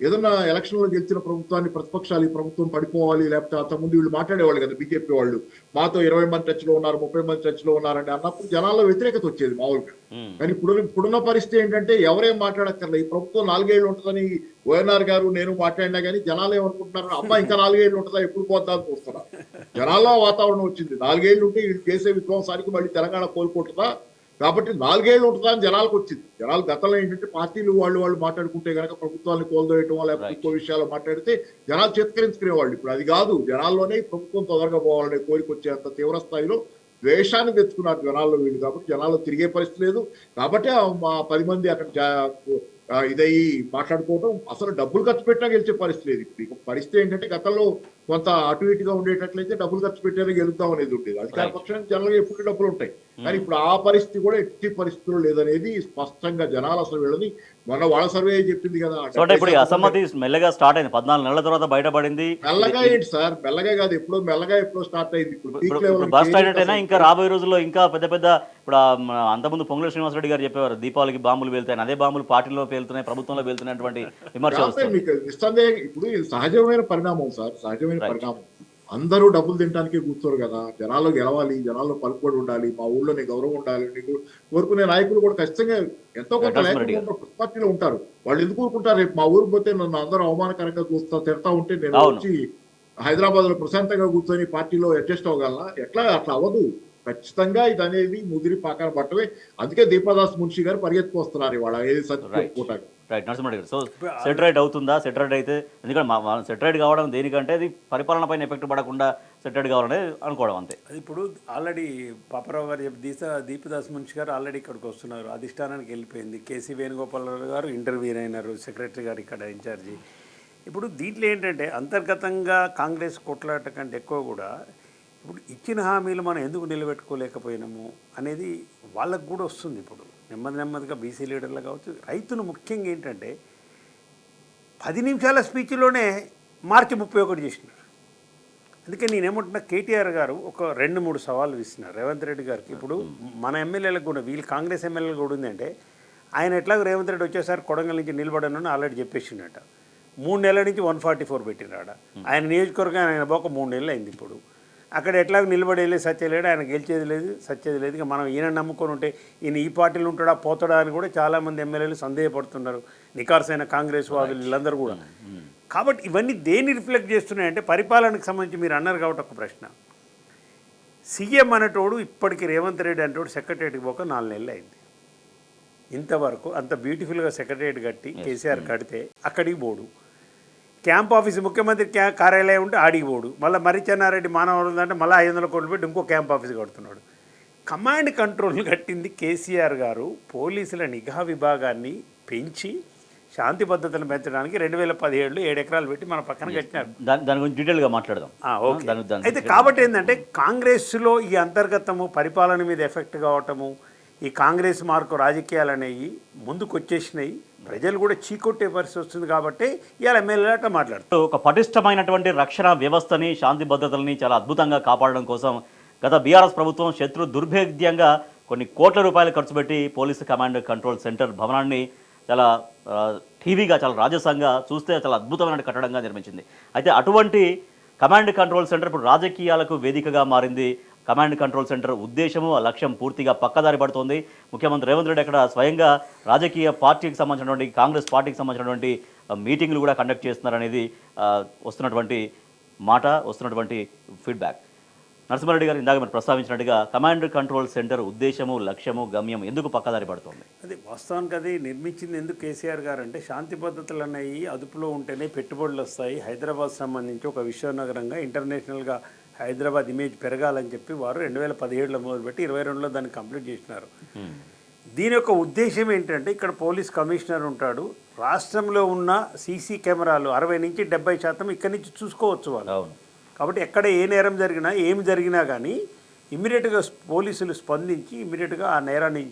ఏదన్నా ఎలక్షన్లో గెలిచిన ప్రభుత్వాన్ని ప్రతిపక్షాలు ఈ ప్రభుత్వం పడిపోవాలి, లేకపోతే అంతకుముందు వీళ్ళు మాట్లాడేవాళ్ళు కదా బీజేపీ వాళ్ళు, మాతో 20 మంది టచ్లో ఉన్నారు, 30 మంది టచ్లో ఉన్నారని అన్నప్పుడు జనాల్లో వ్యతిరేకత వచ్చేది మామూలుగా. కానీ ఇప్పుడున్న పరిస్థితి ఏంటంటే ఎవరేం మాట్లాడక్కర్లేదు. ఈ ప్రభుత్వం 4 ఏళ్ళు ఉంటుందని ఓఎన్ఆర్ గారు నేను మాట్లాడినా కానీ జనాలు ఏమనుకుంటున్నారు, అమ్మ ఇంకా 4 ఏళ్ళు ఉంటుందా, ఎప్పుడు పోద్దామని చూస్తున్నారు. జనాల్లో వాతావరణం వచ్చింది. 4 ఏళ్ళు ఉంటే వీళ్ళు చేసే విధ్వంసానికి మళ్ళీ తెలంగాణ కోలుకుంటుందా, కాబట్టి 4 ఏళ్ళు ఉంటుందా అని జనాలకు వచ్చింది. జనాలు గతంలో ఏంటంటే పార్టీలు వాళ్ళు మాట్లాడుకుంటే కనుక ప్రభుత్వాన్ని కోల్దోయటం లేకపోతే ఇంకో విషయాలు మాట్లాడితే జనాలు చేత్కరించుకునేవాళ్ళు. ఇప్పుడు అది కాదు. జనాల్లోనే ప్రభుత్వం తొందరగా పోవాలనే కోరిక వచ్చేంత తీవ్ర స్థాయిలో ద్వేషాన్ని తెచ్చుకున్నారు జనాల్లో వీళ్ళు. కాబట్టి జనాల్లో తిరిగే పరిస్థితి లేదు. కాబట్టి 10 మంది అక్కడ ఇదయ్యి మాట్లాడుకోవడం, అసలు డబ్బులు ఖర్చు పెట్టినా గెలిచే పరిస్థితి లేదు. ఇప్పుడు పరిస్థితి ఏంటంటే గతంలో కొంత అటు ఇటుగా ఉండేటట్లయితే డబ్బులు ఖర్చు పెట్టేలా గెలుద్దాం అనేది ఉండేది. అధికార పక్షానికి జనరల్గా ఎప్పుడు డబ్బులు ఉంటాయి. కానీ ఇప్పుడు ఆ పరిస్థితి కూడా ఎట్టి పరిస్థితుల్లో లేదనేది స్పష్టంగా జనాలు అసలు వీళ్ళని మొన్న వాళ్ళ సర్వే చెప్పింది కదా. ఇప్పుడు అసమ్మతి మెల్లగా స్టార్ట్ అయింది, 14 నెలల తర్వాత బయటపడింది. మెల్లగా ఏంటి సార్, మెల్లగా కాదు, ఎప్పుడో స్టార్ట్ అయింది. ఇప్పుడు బస్ స్టాండ్ అయినా ఇంకా రాబోయే రోజుల్లో ఇంకా పెద్ద ఇప్పుడు అంతకుముందు పొంగులేటి శ్రీనివాసరెడ్డి గారు చెప్పేవారు దీపావళికి బాంబులు పేలుతాయి, అదే బాంబులు పార్టీలో పేలుతున్నాయి, ప్రభుత్వంలో పేలుతున్నటువంటి విమర్శ. మీకు నిస్సందేహం ఇప్పుడు ఇది సహజమైన పరిణామం సార్, సహజమైన పరిణామం. అందరూ డబ్బులు తినడానికి కూర్చోరు కదా. జనాల్లో గెలవాలి, జనాల్లో పలుకుబడి ఉండాలి, మా ఊళ్ళో నీ గౌరవం ఉండాలి, నీకు కోరుకునే నాయకులు కూడా ఖచ్చితంగా ఎంతో కొంత నరసింహారెడ్డి లేకుండా ప్రతి పార్టీలో ఉంటారు. వాళ్ళు ఎందుకు ఊరుకుంటారు? రేపు మా ఊరికి పోతే నన్ను అందరూ అవమానకరంగా తిడతా ఉంటే నేను అవును. వచ్చి హైదరాబాద్ లో ప్రశాంతంగా కూర్చొని పార్టీలో అడ్జస్ట్ అవ్వగలనా? ఎట్లా? అట్లా అవ్వదు. ఖచ్చితంగా ఇది అనేది ముదిరి పాకాన పట్టమే. అందుకే దీపాదాస్ మున్షి గారు పరిగెత్తుకొస్తున్నారు ఇవాళ ఏది సత్యం రైట్ చెప్పుకోవటానికి. రైట్ నరసింహారెడ్డి గారు. సో సెటరైట్ అవుతుందా? సెటరైట్ అయితే ఎందుకంటే సెటరైట్ కావడం దేనికంటే అది పరిపాలన పైన ఎఫెక్ట్ పడకుండా సెటరైట్ కావాలనే అనుకోవడం అంతే. అది ఇప్పుడు ఆల్రెడీ పాపారావు గారు చెప్పి దీపదాస్ మున్షి గారు ఆల్రెడీ ఇక్కడికి వస్తున్నారు, అధిష్టానానికి వెళ్ళిపోయింది. కేసీ వేణుగోపాలరావు గారు ఇంటర్వ్యూ అయినారు, సెక్రటరీ గారు ఇక్కడ ఇన్ఛార్జి. ఇప్పుడు దీంట్లో ఏంటంటే అంతర్గతంగా కాంగ్రెస్ కొట్లాట కంటే ఎక్కువ కూడా ఇప్పుడు ఇచ్చిన హామీలు మనం ఎందుకు నిలబెట్టుకోలేకపోయినాము అనేది వాళ్ళకు కూడా వస్తుంది. ఇప్పుడు నెమ్మదిగా బీసీ లీడర్లు కావచ్చు, రైతులు ముఖ్యంగా ఏంటంటే 10 నిమిషాల స్పీచ్లోనే మార్చి 31 చేసినారు. అందుకే నేనేమంటున్నా, కేటీఆర్ గారు ఒక 2-3 సవాళ్ళు ఇస్తున్నారు రేవంత్ రెడ్డి గారికి. ఇప్పుడు మన ఎమ్మెల్యేలకు కూడా, వీళ్ళు కాంగ్రెస్ ఎమ్మెల్యేలు కూడా ఉందంటే, ఆయన ఎట్లాగో రేవంత్ రెడ్డి వచ్చేసారి కొడంగల్ నుంచి నిలబడనని ఆల్రెడీ చెప్పేసిండట. 3 నెలల నుంచి 144 పెట్టినాడ. ఆయన నియోజకవర్గం ఆయన పోక 3 నెలలు అయింది. ఇప్పుడు అక్కడ ఎట్లాగో నిలబడేలే సత్యలేడు, ఆయన గెలిచేది లేదు, సత్యేది లేదు. ఇక మనం ఈయన నమ్ముకొని ఉంటే ఈయన ఈ పార్టీలు ఉంటాడా పోతాడా అని కూడా చాలామంది ఎమ్మెల్యేలు సందేహపడుతున్నారు, నికార్సైన కాంగ్రెస్ వాదులు వీళ్ళందరూ కూడా. కాబట్టి ఇవన్నీ దేన్ని రిఫ్లెక్ట్ చేస్తున్నాయంటే పరిపాలనకు సంబంధించి మీరు అన్నారు కాబట్టి ఒక ప్రశ్న. సీఎం అనేటోడు ఇప్పటికీ రేవంత్ రెడ్డి అనేటోడు సెక్రటరీకి పోక 4 నెలలు అయింది. ఇంతవరకు అంత బ్యూటిఫుల్గా సెక్రటరియట్ కట్టి కేసీఆర్ కడితే అక్కడికి పోడు. క్యాంప్ ఆఫీస్ ముఖ్యమంత్రి కార్యాలయం ఉంటే ఆడికి పోడు. మళ్ళీ మర్రిచెన్నారెడ్డి మానవరులు అంటే మళ్ళీ 500 కోట్లు పెట్టి ఇంకో క్యాంప్ ఆఫీస్ కడుతున్నాడు. కమాండ్ కంట్రోల్ కట్టింది కేసీఆర్ గారు. పోలీసుల నిఘా విభాగాన్ని పెంచి శాంతి భద్రతలు పెంచడానికి 2017లో 7 ఎకరాలు పెట్టి మన పక్కన కట్టినారు. దాని గురించి డీటెయిల్గా మాట్లాడదాం. ఓకే. అయితే కాబట్టి ఏంటంటే కాంగ్రెస్లో ఈ అంతర్గతము పరిపాలన మీద ఎఫెక్ట్ కావటము, ఈ కాంగ్రెస్ మార్కు రాజకీయాలు అనేవి ముందుకు వచ్చేసినాయి. ప్రజలు కూడా చీకొట్టే పరిస్థితి వస్తుంది కాబట్టి ఇవాళ ఎమ్మెల్యేట మాట్లాడుతారు. ఒక పటిష్టమైనటువంటి రక్షణ వ్యవస్థని, శాంతి భద్రతల్ని చాలా అద్భుతంగా కాపాడడం కోసం గత బీఆర్ఎస్ ప్రభుత్వం శత్రు దుర్భేద్యంగా కొన్ని కోట్ల రూపాయలు ఖర్చు పెట్టి పోలీసు కమాండ్ కంట్రోల్ సెంటర్ భవనాన్ని చాలా టీవీగా, చాలా రాజసంగా, చూస్తే చాలా అద్భుతమైన కట్టడంగా నిర్మించింది. అయితే అటువంటి కమాండ్ కంట్రోల్ సెంటర్ ఇప్పుడు రాజకీయాలకు వేదికగా మారింది. కమాండ్ కంట్రోల్ సెంటర్ ఉద్దేశము, ఆ లక్ష్యం పూర్తిగా పక్కదారి పడుతోంది. ముఖ్యమంత్రి రేవంత్ రెడ్డి అక్కడ స్వయంగా రాజకీయ పార్టీకి సంబంధించినటువంటి, కాంగ్రెస్ పార్టీకి సంబంధించినటువంటి మీటింగ్లు కూడా కండక్ట్ చేస్తున్నారనేది వస్తున్నటువంటి మాట, వస్తున్నటువంటి ఫీడ్బ్యాక్. నరసింహారెడ్డి గారు ఇందాక మీరు ప్రస్తావించినట్టుగా కమాండ్ కంట్రోల్ సెంటర్ ఉద్దేశము, లక్ష్యము, గమ్యం ఎందుకు పక్కదారి పడుతుంది? అది వాస్తవానికి అది నిర్మించింది ఎందుకు కేసీఆర్ గారు అంటే, శాంతి భద్రతలు అనేవి అదుపులో ఉంటేనే పెట్టుబడులు వస్తాయి. హైదరాబాద్ సంబంధించి ఒక విశ్వనగరంగా ఇంటర్నేషనల్గా హైదరాబాద్ ఇమేజ్ పెరగాలని చెప్పి వారు 2017లో మొదలుపెట్టి 22లో దాన్ని కంప్లీట్ చేసినారు. దీని యొక్క ఉద్దేశం ఏంటంటే, ఇక్కడ పోలీస్ కమిషనర్ ఉంటాడు, రాష్ట్రంలో ఉన్న సీసీ కెమెరాలు 60 నుంచి 70% ఇక్కడి నుంచి చూసుకోవచ్చు వాళ్ళు. అవును. కాబట్టి ఎక్కడ ఏ నేరం జరిగినా, ఏమి జరిగినా కానీ ఇమ్మీడియట్గా పోలీసులు స్పందించి ఇమ్మీడియట్గా ఆ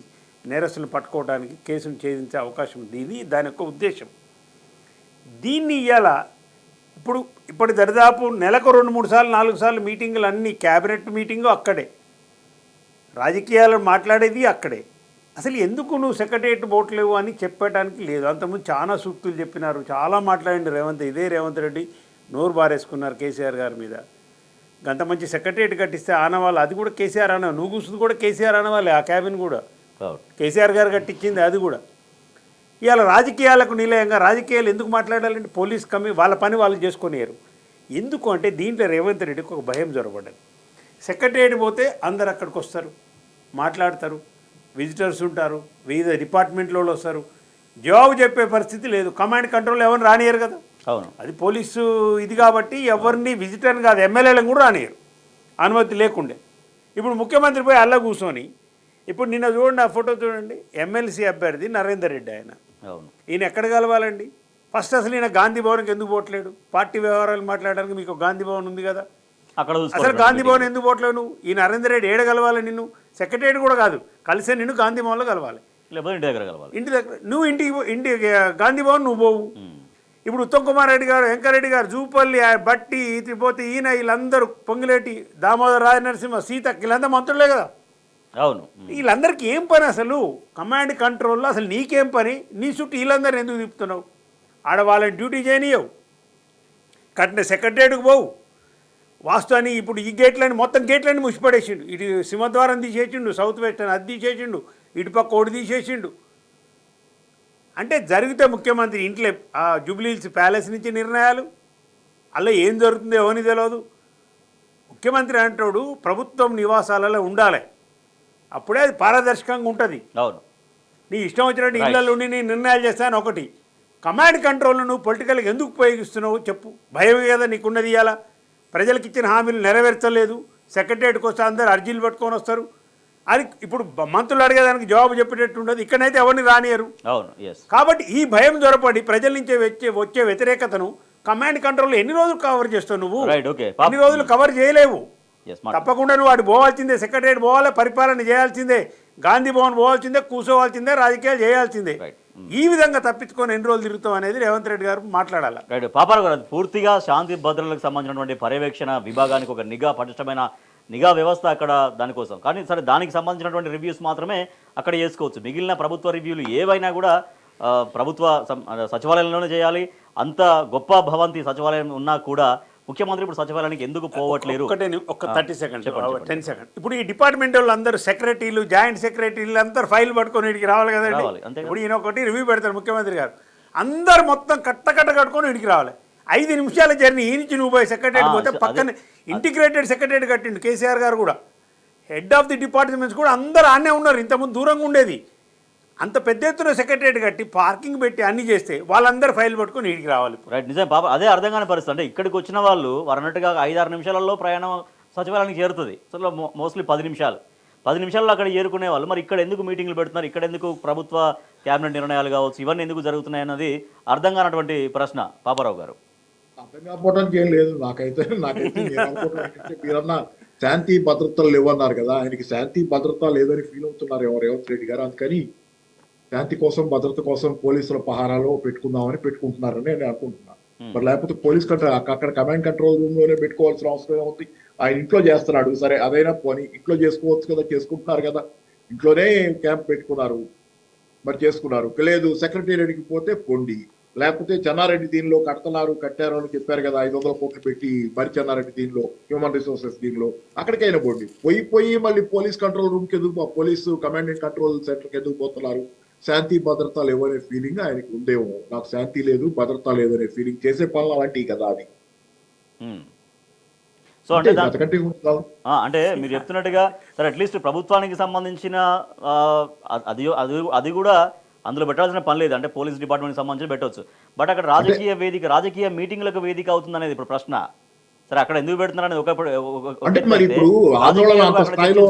నేరస్తులను పట్టుకోవడానికి, కేసును ఛేదించే అవకాశం ఉంది. ఇది దాని యొక్క ఉద్దేశం. దీన్ని ఇవాళ ఇప్పుడు దరిదాపు నెలకు 2-3 సార్లు 4 సార్లు మీటింగులు, అన్నీ క్యాబినెట్ మీటింగు అక్కడే, రాజకీయాలు మాట్లాడేది అక్కడే. అసలు ఎందుకు నువ్వు సెక్రటరియట్ పోవట్లేవు అని చెప్పడానికి లేదు. అంతకుముందు చాలా సూక్తులు చెప్పినారు, చాలా మాట్లాడింది రేవంత్ రెడ్డి నోరు బారేసుకున్నారు కేసీఆర్ గారి మీద. గంత మంచి సెక్రటరియట్ కట్టిస్తే ఆనవాళ్ళు, అది కూడా కేసీఆర్ అన, నువ్వు కూర్చుంది కూడా కేసీఆర్ అనవాలి, ఆ క్యాబిన్ కూడా కేసీఆర్ గారు కట్టించింది, అది కూడా. ఇవాళ రాజకీయాలకు నిలయంగా రాజకీయాలు ఎందుకు మాట్లాడాలంటే పోలీస్ వాళ్ళ పని వాళ్ళు చేసుకునేరు. ఎందుకు అంటే దీంట్లో రేవంత్ రెడ్డికి ఒక భయం జరగబడ్డది. సెక్రటరియట్ పోతే అందరు అక్కడికి వస్తారు, మాట్లాడతారు, విజిటర్స్ ఉంటారు, వివిధ డిపార్ట్మెంట్లో వస్తారు, జవాబు చెప్పే పరిస్థితి లేదు. కమాండ్ కంట్రోల్ ఎవరిని రానియరు కదా. అవును, అది పోలీసు ఇది కాబట్టి ఎవరిని విజిటర్ని కాదు, ఎమ్మెల్యేలను కూడా రానియరు అనుమతి లేకుండే. ఇప్పుడు ముఖ్యమంత్రి పోయి అల్ల కూర్చొని, ఇప్పుడు నిన్న చూడండి, ఆ ఫోటో చూడండి, ఎమ్మెల్సీ అభ్యర్థి నరేందర్ రెడ్డి ఆయన. అవును, ఈయన ఎక్కడ కలవాలండి? ఫస్ట్ అసలు ఈయన గాంధీ భవన్కి ఎందుకు పోవట్లేడు? పార్టీ వ్యవహారాలు మాట్లాడడానికి మీకు గాంధీ భవన్ ఉంది కదా, అక్కడ అసలు గాంధీ భవన్ ఎందుకు పోవట్లేవు నువ్వు? ఈ నరేందర్ రెడ్డి ఏడ కలవాలి నిన్ను? సెక్రటరియట్ కూడా కాదు, కలిసే నిన్ను గాంధీ భవన్లో కలవాలి, లేకపోతే ఇంటి దగ్గర కలవాలి. ఇంటి దగ్గర నువ్వు ఇంటి గాంధీ భవన్ నువ్వు పోవు. ఇప్పుడు ఉత్తమ్ కుమార్ రెడ్డి గారు, వెంకరెడ్డి గారు, జూపల్లి, బట్టి, పోతే ఈయన, వీళ్ళందరూ పొంగులేటి, దామోదర్ రాజనరసింహ, సీత, వీళ్ళందరూ మంత్రులే కదా. అవును, వీళ్ళందరికీ ఏం పని అసలు? కమాండ్ కంట్రోల్లో అసలు నీకేం పని? నీ చుట్టూ వీళ్ళందరూ ఎందుకు తిప్పుతున్నావు? ఆడ వాళ్ళని డ్యూటీ చేయనియవు, కట్టిన సెక్రటరియట్కి పోవు, వాస్తవాన్ని ఇప్పుడు ఈ గేట్లని మొత్తం గేట్లని ముసిపడేసిండు. ఇటు సింహద్వారం తీసేసిండు, సౌత్ వెస్ట్ అని అది తీసేసిండు, ఇటుపక్క ఒకటి తీసేసిండు. అంటే జరిగితే ముఖ్యమంత్రి ఇంట్లో ఆ జూబ్లీహిల్స్ ప్యాలెస్ నుంచి నిర్ణయాలు, అలా ఏం జరుగుతుందో ఎవరిని తెలియదు. ముఖ్యమంత్రి అంటాడు ప్రభుత్వం నివాసాలలో ఉండాలి, అప్పుడే అది పారదర్శకంగా ఉంటుంది. అవును, నీ ఇష్టం వచ్చినట్టు ఇళ్లలో ఉండి నీ నిర్ణయాలు చేస్తాను. ఒకటి కమాండ్ కంట్రోల్ నువ్వు పొలిటికల్గా ఎందుకు ఉపయోగిస్తున్నావు చెప్పు. భయం కదా నీకున్నది. ఇవాళ ప్రజలకు ఇచ్చిన హామీలు నెరవేర్చలేదు, సెక్రటరియట్కి వస్తే అందరు అర్జీలు పట్టుకొని వస్తారు. అది ఇప్పుడు మంత్రులు అడిగేదానికి జవాబు చెప్పేటట్టు ఉండదు. ఇక్కడైతే ఎవరిని రానియరు. అవును, ఎస్. కాబట్టి ఈ భయం జ్వరపడి ప్రజల నుంచి వచ్చే వ్యతిరేకతను కమాండ్ కంట్రోల్ ఎన్ని రోజులు కవర్ చేస్తావు నువ్వు? Right, okay. ఎన్ని రోజులు కవర్ చేయలేవు. ఎస్, తప్పకుండా నువ్వు వాడు పోవాల్సిందే, సెక్రటరియట్ పోవాలి, పరిపాలన చేయాల్సిందే, గాంధీ భవన్ పోవాల్సిందే, కూర్చోవాల్సిందే, రాజకీయాలు చేయాల్సిందే. ఈ విధంగా తప్పించుకొని ఎన్ని రోజులు తిరుగుతాం అనేది రేవంత్ రెడ్డి గారు మాట్లాడాలి. రైట్, పాపారావు గారు, పూర్తిగా శాంతి భద్రతలకు సంబంధించినటువంటి పర్యవేక్షణ విభాగానికి ఒక పటిష్టమైన నిఘా వ్యవస్థ అక్కడ దానికోసం. కానీ సరే, దానికి సంబంధించినటువంటి రివ్యూస్ మాత్రమే అక్కడ చేసుకోవచ్చు. మిగిలిన ప్రభుత్వ రివ్యూలు ఏవైనా కూడా ప్రభుత్వ సచివాలయంలోనే చేయాలి. అంత గొప్ప భవంతి సచివాలయం ఉన్నా కూడా ముఖ్యమంత్రి ఇప్పుడు సచివాలయానికి ఎందుకు పోవట్లేరు? ఒక 30 సెకండ్ 10 సెకండ్. ఇప్పుడు ఈ డిపార్ట్మెంట్ వాళ్ళు అందరూ సెక్రటరీలు, జాయింట్ సెక్రటరీలు అందరూ ఫైల్ పట్టుకొని ఇడికి రావాలి కదండి. ఇప్పుడు ఈయన ఒకటి రివ్యూ పెడతారు ముఖ్యమంత్రి గారు, అందరు మొత్తం కట్ట కట్టుకొని ఇడికి రావాలి. 5 నిమిషాల జర్నీ ఈ నుంచి నువ్వు పోయి సెక్రటరీ పోతే పక్కన ఇంటిగ్రేటెడ్ సెక్రటరీ కట్టిండు కేసీఆర్ గారు కూడా. హెడ్ ఆఫ్ ది డిపార్ట్మెంట్స్ కూడా అందరూ ఆనే ఉన్నారు. ఇంతకుముందు దూరంగా ఉండేది. అంత పెద్ద ఎత్తున సెక్రటరియట్ కట్టి పార్కింగ్ పెట్టి అన్ని చేస్తే వాళ్ళందరూ ఫైల్ పట్టుకొని ఇంటికి రావాలి. రైట్, నిజం పాప. అదే అర్థం కాని పరిస్థితి. అంటే ఇక్కడికి వచ్చిన వాళ్ళు అన్నట్టుగా 5-6 నిమిషాలలో ప్రయాణం సచివాలయానికి చేరుతుంది. అసలు మోస్ట్లీ 10 నిమిషాల్లో అక్కడ చేరుకునే వాళ్ళు మరి ఇక్కడ ఎందుకు మీటింగ్లు పెడుతున్నారు? ఇక్కడ ఎందుకు ప్రభుత్వ క్యాబినెట్ నిర్ణయాలు కావచ్చు ఇవన్నీ ఎందుకు జరుగుతున్నాయి అన్నది అర్థం కానటువంటి ప్రశ్న పాపారావు గారు. అర్థం కాకపోవడానికి ఏం లేదు. నాకైతే మీరన్నా శాంతి భద్రతలు లేవన్నారు కదా, ఆయనకి శాంతి భద్రత లేదని ఫీల్ అవుతున్నారు రేవంత్ రెడ్డి గారు. అందుకని శాంతి కోసం భద్రత కోసం పోలీసుల పహారాలో పెట్టుకుందామని పెట్టుకుంటున్నారని నేను అనుకుంటున్నాను. మరి లేకపోతే పోలీస్ అక్కడ కమాండ్ కంట్రోల్ రూమ్ లోనే పెట్టుకోవాల్సిన అవసరం ఉంది. ఆయన ఇంట్లో చేస్తున్నాడు, సరే అదైనా పోనీ ఇంట్లో చేసుకోవచ్చు కదా, చేసుకుంటున్నారు కదా, ఇంట్లోనే క్యాంప్ పెట్టుకున్నారు, మరి చేసుకున్నారు. లేదు సెక్రటేరియట్కి పోతే పొండి, లేకపోతే చెన్నారెడ్డి దీనిలో కట్టారు అని చెప్పారు కదా, 500 కోట్లు పెట్టి మరి చెన్నారెడ్డి దీనిలో హ్యూమన్ రిసోర్సెస్ దీనిలో అక్కడికైనా పోయి మళ్ళీ పోలీస్ కంట్రోల్ రూమ్కి ఎందుకు, పోలీసు కమాండ్ అండ్ కంట్రోల్ సెంటర్కి ఎందుకు పోతున్నారు? శాంతి భద్రత లేవనే ఫీలింగ్ ఆయనకు ఉందేమో. నాకు శాంతి లేదు భద్రత లేదు అనే ఫీలింగ్ చేసే పనులు అలాంటివి కదా అది. సో అంటే మీరు చెప్తున్నట్టుగా సరే అట్లీస్ట్ ప్రభుత్వానికి సంబంధించిన అది కూడా అందులో పెట్టాల్సిన పని లేదు. అంటే పోలీస్ డిపార్ట్మెంట్కి సంబంధించి పెట్టవచ్చు. బట్ అక్కడ రాజకీయ మీటింగ్లకు వేదిక అవుతుంది అనేది ఇప్పుడు ప్రశ్న. సరే అక్కడ ఎందుకు పెడుతున్నారు అనేది అంటే మరి ఇప్పుడు ఆందోళన అంత స్థాయిలో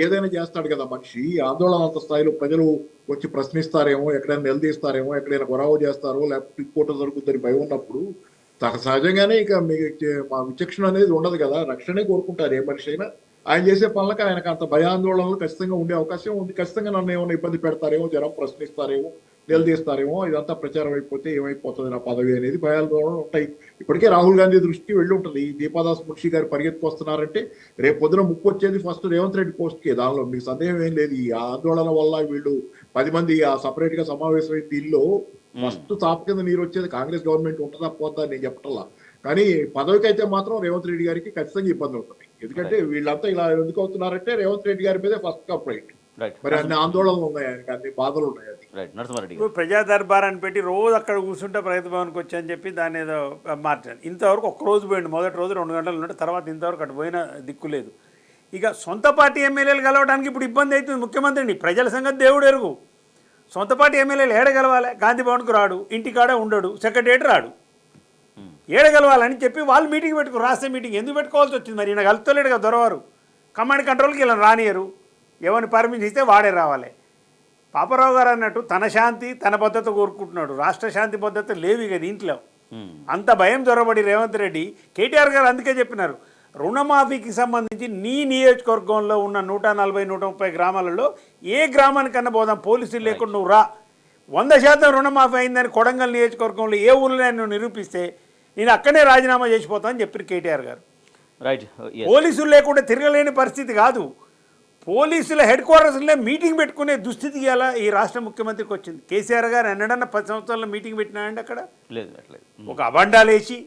ఏదైనా చేస్తాడు కదా మనిషి. ఆందోళన అంత స్థాయిలో ప్రజలు వచ్చి ప్రశ్నిస్తారేమో, ఎక్కడైనా నిలదీస్తారేమో, ఎక్కడైనా గొడవ చేస్తారో, లేకపోతే ఇంకోట జరుగుతుందని భయం ఉన్నప్పుడు సహజంగానే ఇక మా విచక్షణ అనేది ఉండదు కదా. రక్షణే కోరుకుంటారు ఏ మనిషి అయినా. ఆయన చేసే పనులకు ఆయనకు అంత భయాందోళనలు ఖచ్చితంగా ఉండే అవకాశం ఉంది. ఖచ్చితంగా నన్ను ఏమైనా ఇబ్బంది పెడతారేమో, జనం ప్రశ్నిస్తారేమో, నిలదీస్తారేమో, ఇదంతా ప్రచారం అయిపోతే ఏమైపోతుంది నా పదవి అనేది భయాందోళనలు ఉంటాయి. ఇప్పటికే రాహుల్ గాంధీ దృష్టికి వెళ్ళి ఉంటుంది. దీపాదాస్ మున్షి గారు పరిగెత్తుకొస్తున్నారంటే రేపు పొద్దున ముప్పు వచ్చేది ఫస్ట్ రేవంత్ రెడ్డి పోస్ట్కి. దానిలో మీకు సందేహం ఏం లేదు. ఈ ఆందోళన వల్ల వీళ్ళు 10 మంది సపరేట్ గా సమావేశమైన దీనిలో ఫస్ట్ తాప కింద నీరు వచ్చేది కాంగ్రెస్ గవర్నమెంట్ ఉంటుందా పోతా నేను చెప్పటల్లా. కానీ పదవికి అయితే మాత్రం రేవంత్ రెడ్డి గారికి ఖచ్చితంగా ఇబ్బంది ఉంటుంది. ఎందుకంటే వీళ్ళంతా ఇలా ఎందుకు అవుతున్నారంటే రేవంత్ రెడ్డి గారి మీదే ఫస్ట్ కంప్లైంట్. మరి అన్ని ఆందోళనలు ఉన్నాయి, ఆయనకి అన్ని బాధలు ఉన్నాయి. అది ప్రజా దర్బార్ అని పెట్టి రోజు అక్కడ కూర్చుంటే ప్రగతి భవన్కి వచ్చి అని చెప్పి దాన్ని ఏదో మార్చాను. ఇంతవరకు ఒక్కరోజు పోయింది. మొదటి రోజు 2 గంటలు ఉన్నట్టు, తర్వాత ఇంతవరకు అటు పోయిన దిక్కు లేదు. ఇక సొంత పార్టీ ఎమ్మెల్యేలు కలవడానికి ఇప్పుడు ఇబ్బంది అవుతుంది ముఖ్యమంత్రిని. ప్రజల సంగతి దేవుడు ఎరుగు. సొంత పార్టీ ఎమ్మెల్యేలు ఏడగలవాలి? గాంధీ భవన్కు రాడు, ఇంటికాడ ఉండడు, సెక్రటరియట్ రాడు. ఏడగలవాలని చెప్పి వాళ్ళు మీటింగ్ పెట్టుకుని రాష్ట్ర మీటింగ్ ఎందుకు పెట్టుకోవాల్సి వచ్చింది? మరి ఈయన కలుపుతలేడు కదా దొరవారు. కమాండ్ కంట్రోల్కి ఇలా రానియరు, ఎవరిని పర్మిషన్ ఇస్తే వాడే రావాలి. పాపారావు గారు అన్నట్టు తన శాంతి తన భద్రత కోరుకుంటున్నాడు. రాష్ట్ర శాంతి భద్రత లేవు ఇక దీంట్లో. అంత భయం దొరబడి రేవంత్ రెడ్డి, కేటీఆర్ గారు అందుకే చెప్పినారు, రుణమాఫీకి సంబంధించి నీ నియోజకవర్గంలో ఉన్న 140-130 గ్రామాలలో ఏ గ్రామానికన్నా పోదాం, పోలీసులు లేకుండా నువ్వు రా, 100% రుణమాఫీ అయిందని కొడంగల్ నియోజకవర్గంలో ఏ ఊళ్ళో నువ్వు నిరూపిస్తే నేను అక్కడే రాజీనామా చేసిపోతా అని చెప్పారు కేటీఆర్ గారు. రైట్, పోలీసులు లేకుండా తిరగలేని పరిస్థితి కాదు. పోలీసుల హెడ్ క్వార్టర్స్లో మీటింగ్ పెట్టుకునే దుస్థితి ఇలా ఈ రాష్ట్ర ముఖ్యమంత్రికి వచ్చింది. కేసీఆర్ గారు ఎన్నడన్నా 10 సంవత్సరాల్లో మీటింగ్ పెట్టినాయండి అక్కడ? లేదు. ఒక అబండాలు వేసి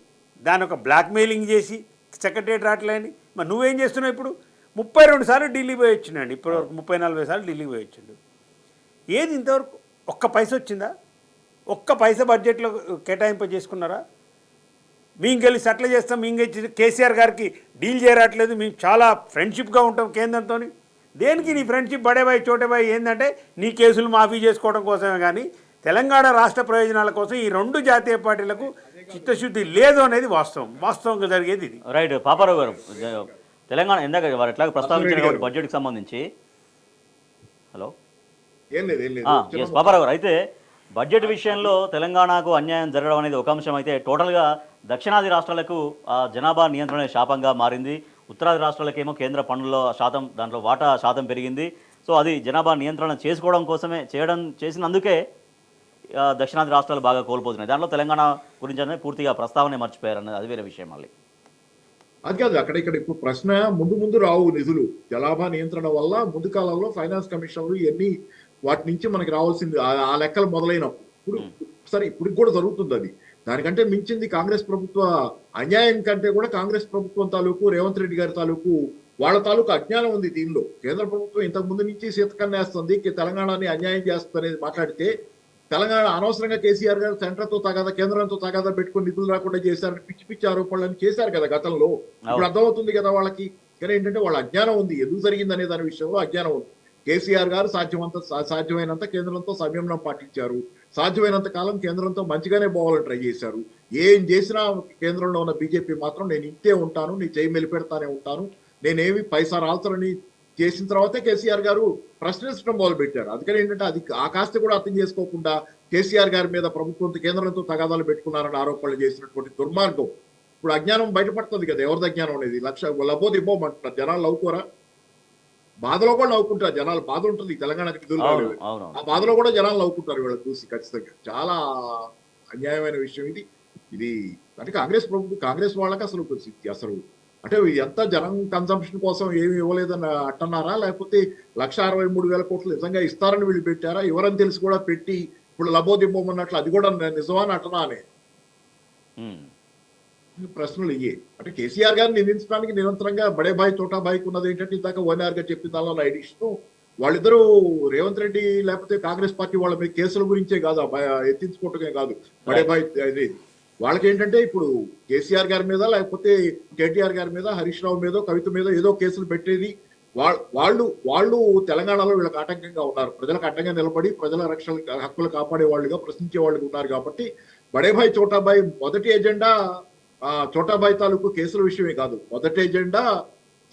దాని ఒక బ్లాక్మెయిలింగ్ చేసి సెక్రటరియట్ రావట్లేని. మరి నువ్వేం చేస్తున్నావు ఇప్పుడు? 32 సార్లు ఢిల్లీ పోయి వచ్చిండండి, ఇప్పటివరకు 30-40 సార్లు ఢిల్లీ పోయి వచ్చిండు. ఏది ఇంతవరకు ఒక్క పైసా వచ్చిందా? ఒక్క పైసా బడ్జెట్లో కేటాయింపు చేసుకున్నారా? మేము గెలిచి అట్లా చేస్తాం, మేము గెలిచి కేసీఆర్ గారికి డీల్ చేయరాట్లేదు, మేము చాలా ఫ్రెండ్షిప్గా ఉంటాం కేంద్రంతో. దేనికి నీ ఫ్రెండ్షిప్? బడేబాయి చోటేబాయి ఏంటంటే నీ కేసులు మాఫీ చేసుకోవడం కోసమే, కానీ తెలంగాణ రాష్ట్ర ప్రయోజనాల కోసం ఈ రెండు జాతీయ పార్టీలకు చిత్తశుద్ధి లేదు అనేది వాస్తవంగా జరిగేది ఇది. రైట్. పాపారావు గారు, తెలంగాణ ఇందాక వారు ఎట్లాగ ప్రస్తావించారు కాబట్టి బడ్జెట్కి సంబంధించి. హలో, ఏం లేదు ఎస్ పాపారావు గారు, అయితే బడ్జెట్ విషయంలో తెలంగాణకు అన్యాయం జరగడం అనేది ఒక అంశం అయితే, టోటల్గా దక్షిణాది రాష్ట్రాలకు జనాభా నియంత్రణ శాపంగా మారింది. ఉత్తరాది రాష్ట్రాలకేమో కేంద్ర పన్నుల శాతం, దాంట్లో వాటా శాతం పెరిగింది. సో అది జనాభా నియంత్రణ చేసుకోవడం కోసమే చేసినందుకే దక్షిణాది రాష్ట్రాలు బాగా కోల్పోతున్నాయి. దాంట్లో తెలంగాణ గురించి అనేది పూర్తిగా ప్రస్తావనే మర్చిపోయారు అన్నది అది వేరే విషయం. మళ్ళీ అది కాదు, ఇక్కడ ఇప్పుడు ప్రశ్న ముందు రావు నిధులు. జనాభా నియంత్రణ వల్ల ముందు కాలంలో ఫైనాన్స్ కమిషన్లు ఇవన్నీ వాటి నుంచి మనకి రావాల్సింది ఆ లెక్కలు మొదలైనప్పుడు. ఇప్పుడు సరే ఇప్పుడు కూడా జరుగుతుంది అది. దానికంటే మించింది కాంగ్రెస్ ప్రభుత్వ అన్యాయం కంటే కూడా కాంగ్రెస్ ప్రభుత్వం తాలూకు రేవంత్ రెడ్డి గారి తాలూకు వాళ్ళ తాలూకు అజ్ఞానం ఉంది దీనిలో. కేంద్ర ప్రభుత్వం ఇంతకు ముందు నుంచి సీతకన్నేస్తుంది, తెలంగాణని అన్యాయం చేస్తుంది అనేది మాట్లాడితే, తెలంగాణ అనవసరంగా కేసీఆర్ గారు సెంటర్తో తగాదా కేంద్రంతో తగాదా పెట్టుకుని నిధులు రాకుండా చేశారని పిచ్చి ఆరోపణలు చేశారు కదా గతంలో. ఇప్పుడు అర్థమవుతుంది కదా వాళ్ళకి. కానీ ఏంటంటే వాళ్ళ అజ్ఞానం ఉంది, ఎందుకు జరిగింది అనే దాని విషయంలో అజ్ఞానం ఉంది. కేసీఆర్ గారు సాధ్యమైనంత కేంద్రంతో సంయమనం పాటించారు. సాధ్యమైనంత కాలం కేంద్రంతో మంచిగానే పోవాలని ట్రై చేశారు. ఏం చేసినా కేంద్రంలో ఉన్న బీజేపీ మాత్రం నేను ఇంతే ఉంటాను, నీ చేయి మెలిపెడతానే ఉంటాను, నేనేమి పైసా రాల్తానని చేసిన తర్వాతే కేసీఆర్ గారు ప్రశ్నించడం మొదలు పెట్టారు. అందుకని ఏంటంటే అది ఆ కాస్త కూడా అర్థం చేసుకోకుండా కేసీఆర్ గారి మీద ప్రభుత్వంతో కేంద్రంతో తగాదాలు పెట్టుకున్నారని ఆరోపణలు చేసినటువంటి దుర్మార్గం. ఇప్పుడు అజ్ఞానం బయటపడుతుంది కదా, ఎవరిది అజ్ఞానం అనేది. లబోది ఇవ్వమంటున్నారు జనాలు, నవ్వుకోరా? బాధలో కూడా నవ్వుకుంటారు జనాలు. బాధ ఉంటుంది తెలంగాణకి నిధులు రాలేదు, ఆ బాధలో కూడా జనాలు నవ్వుకుంటారు వీళ్ళని చూసి. ఖచ్చితంగా చాలా అన్యాయమైన విషయం ఇది. అంటే కాంగ్రెస్ వాళ్ళకి అసలు అంటే ఎంత జనం కన్సంప్షన్ కోసం ఏమి ఇవ్వలేదని అంటున్నారా, లేకపోతే 1,63,000 కోట్లు నిజంగా ఇస్తారని వీళ్ళు పెట్టారా? ఎవరని తెలిసి కూడా పెట్టి ఇప్పుడు లబోదిబ్బమన్నట్లు అది కూడా నిజమా అని అంటున్నా అనే ప్రశ్నలు ఇయ్యే. అంటే కేసీఆర్ గారిని నిందించడానికి నిరంతరంగా బడేబాయి చోటాబాయికి ఉన్నది ఏంటంటే ఇందాక ఓఎన్ఆర్ గారు చెప్పిన దానిలో ఐడిషన్ వాళ్ళిద్దరూ రేవంత్ రెడ్డి లేకపోతే కాంగ్రెస్ పార్టీ వాళ్ళ మీద కేసుల గురించే కాదు, ఎత్తించుకోవటమే కాదు బడేబాయి అనేది. వాళ్ళకి ఏంటంటే ఇప్పుడు కేసీఆర్ గారి మీద లేకపోతే కేటీఆర్ గారి మీద, హరీష్ రావు మీద, కవిత మీద ఏదో కేసులు పెట్టేది. వాళ్ళు తెలంగాణలో వీళ్ళకి ఆటంకంగా ఉన్నారు. ప్రజలకు అడ్డంగా నిలబడి ప్రజల రక్షణ హక్కులు కాపాడే వాళ్ళుగా ప్రశ్నించే వాళ్ళు ఉన్నారు. కాబట్టి బడేబాయి చోటాబాయి మొదటి ఎజెండా చోటాబాయి తాలూకు కేసుల విషయమే కాదు. మొదటి ఎజెండా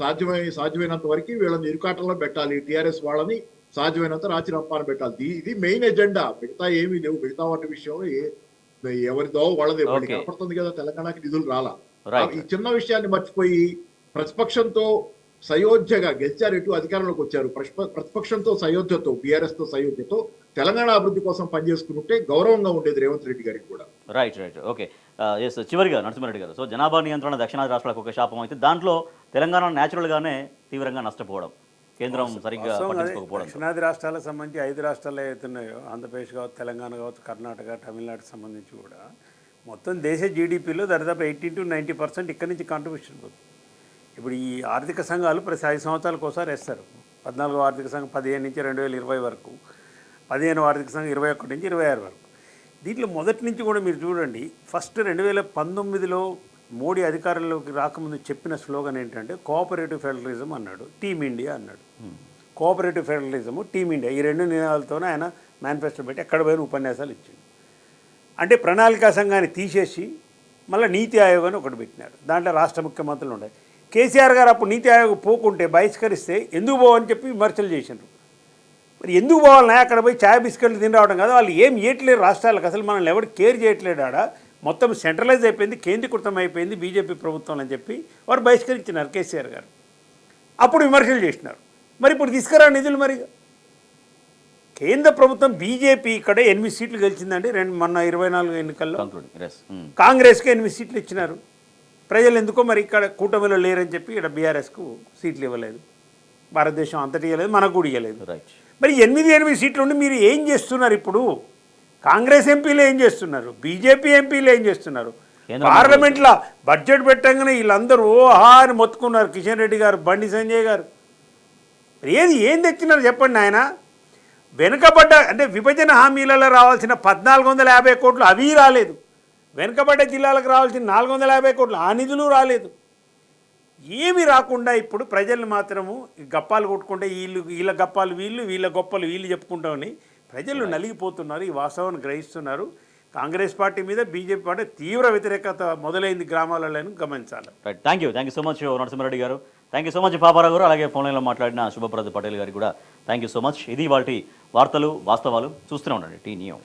సాధ్యమైనంత వరకు వీళ్ళని ఇరుకాటంలో పెట్టాలి, టీఆర్ఎస్ వాళ్ళని సాధ్యమైనంత రాచి రంపాన పెట్టాలి. ఇది మెయిన్ ఎజెండా. మిగతా ఏమీ లేవు. మిగతా వాటి విషయంలో ఎవరిదో వాళ్ళది కనపడుతుంది కదా. తెలంగాణకి నిధులు రాలా. ఈ చిన్న విషయాన్ని మర్చిపోయి ప్రతిపక్షంతో సయోధ్యగా గెలిచారు, ఎటు అధికారంలోకి వచ్చారు. ప్రతిపక్షంతో సయోధ్యతో, బీఆర్ఎస్ తో సయోధ్యతో తెలంగాణ అభివృద్ధి కోసం పనిచేసుకుంటే గౌరవంగా ఉండేది రేవంత్ రెడ్డి గారికి కూడా. రైట్. ఓకే. ఎస్, చివరిగా నరసింహారెడ్డి గారు, సో జనాభా నియంత్రణ దక్షిణాది రాష్ట్రాలకు ఒక శాపం అయితే దాంట్లో తెలంగాణ న్యాచురల్గానే తీవ్రంగా నష్టపోవడం, కేంద్రం సరిగ్గా పట్టించుకోకపోవడం. దక్షిణాది రాష్ట్రాలకు సంబంధించి 5 రాష్ట్రాలు ఏవైతున్నాయో, ఆంధ్రప్రదేశ్ కావచ్చు, తెలంగాణ కావచ్చు, కర్ణాటక, తమిళనాడుకి సంబంధించి కూడా మొత్తం దేశ జీడిపిలో దాదాపు 80 to 90% ఇక్కడి నుంచి కాంట్రిబ్యూషన్ పోతుంది. ఇప్పుడు ఈ ఆర్థిక సంఘాలు ప్రతి 5 సంవత్సరాలకు ఒకసారి వేస్తారు. 14వ ఆర్థిక సంఘం 15 నుంచి 2020 వరకు, 15వ ఆర్థిక సంఘం 21 నుంచి 26 వరకు. దీంట్లో మొదటి నుంచి కూడా మీరు చూడండి, ఫస్ట్ 2019లో మోడీ అధికారంలోకి రాకముందు చెప్పిన స్లోగన్ ఏంటంటే కోఆపరేటివ్ ఫెడరలిజం అన్నాడు, టీమ్ ఇండియా అన్నాడు. కోఆపరేటివ్ ఫెడరలిజము, టీమ్ ఇండియా, ఈ 2 నినాదాలతోనే ఆయన మేనిఫెస్టో పెట్టి ఎక్కడ పోయిన ఉపన్యాసాలు ఇచ్చిండు. అంటే ప్రణాళికా సంఘాన్ని తీసేసి మళ్ళీ నీతి ఆయోగ్ అని ఒకటి పెట్టినాడు. దాంట్లో రాష్ట్ర ముఖ్యమంత్రులు ఉన్నాయి. కేసీఆర్ గారు అప్పుడు నీతి ఆయోగ్ పోకుంటే బహిష్కరిస్తే ఎందుకు పోవని చెప్పి విమర్శలు చేసినారు. మరి ఎందుకు పోవాలన్నా అక్కడ పోయి ఛాయ్ బిస్కెట్లు తిని రావడం కదా, వాళ్ళు ఏం చేయట్లేదు రాష్ట్రాలకు, అసలు మనల్ని ఎవరు కేర్ చేయట్లేడు. ఆడ మొత్తం సెంట్రలైజ్ అయిపోయింది, కేంద్రీకృతం అయిపోయింది బీజేపీ ప్రభుత్వం అని చెప్పి వారు బహిష్కరించినారు కేసీఆర్ గారు. అప్పుడు విమర్శలు చేసినారు. మరి ఇప్పుడు తీసుకురా నిధులు. మరి కేంద్ర ప్రభుత్వం బీజేపీ ఇక్కడ 8 సీట్లు గెలిచిందండి మొన్న 24 ఎన్నికల్లో. కాంగ్రెస్కి 8 సీట్లు ఇచ్చినారు. ప్రజలు ఎందుకో మరి ఇక్కడ కూటమిలో లేరని చెప్పి ఇక్కడ బీఆర్ఎస్కు సీట్లు ఇవ్వలేదు. భారతదేశం అంతటి ఇవ్వలేదు, మనకు కూడా ఇవ్వలేదు. మరి 8 సీట్లు ఉండి మీరు ఏం చేస్తున్నారు? ఇప్పుడు కాంగ్రెస్ ఎంపీలు ఏం చేస్తున్నారు? బీజేపీ ఎంపీలు ఏం చేస్తున్నారు? కేంద్ర పార్లమెంట్లో బడ్జెట్ పెట్టంగానే వీళ్ళందరూ ఓహా అని మొత్తుకున్నారు. కిషన్ రెడ్డి గారు, బండి సంజయ్ గారు. ఏం తెచ్చినారు చెప్పండి ఆయన. వెనుకబడ్డ అంటే విభజన హామీలలో రావాల్సిన 1450 కోట్లు అవి రాలేదు. వెనుకబడ్డ జిల్లాలకు రావాల్సిన 450 కోట్లు ఆ నిధులు రాలేదు. ఏమి రాకుండా ఇప్పుడు ప్రజలు మాత్రము గప్పాలు కొట్టుకుంటే వీళ్ళ గప్పాలు వీళ్ళు, వీళ్ళ గొప్పలు వీళ్ళు చెప్పుకుంటామని ప్రజలు నలిగిపోతున్నారు. ఈ వాస్తవాన్ని గ్రహిస్తున్నారు. కాంగ్రెస్ పార్టీ మీద బీజేపీ పార్టీ తీవ్ర వ్యతిరేకత మొదలైంది గ్రామాలలో గమనించాలి. Right, thank you so much Narasimha Reddy garu. Thank you so much Paparao garu. అలాగే ఫోన్ లైన్లో మాట్లాడిన శుభప్రద్ పటేల్ గారికి కూడా థ్యాంక్ యూ సో మచ్. ఇది వాటి వార్తలు వాస్తవాలు. చూస్తూనే ఉండండి టీ న్యూస్.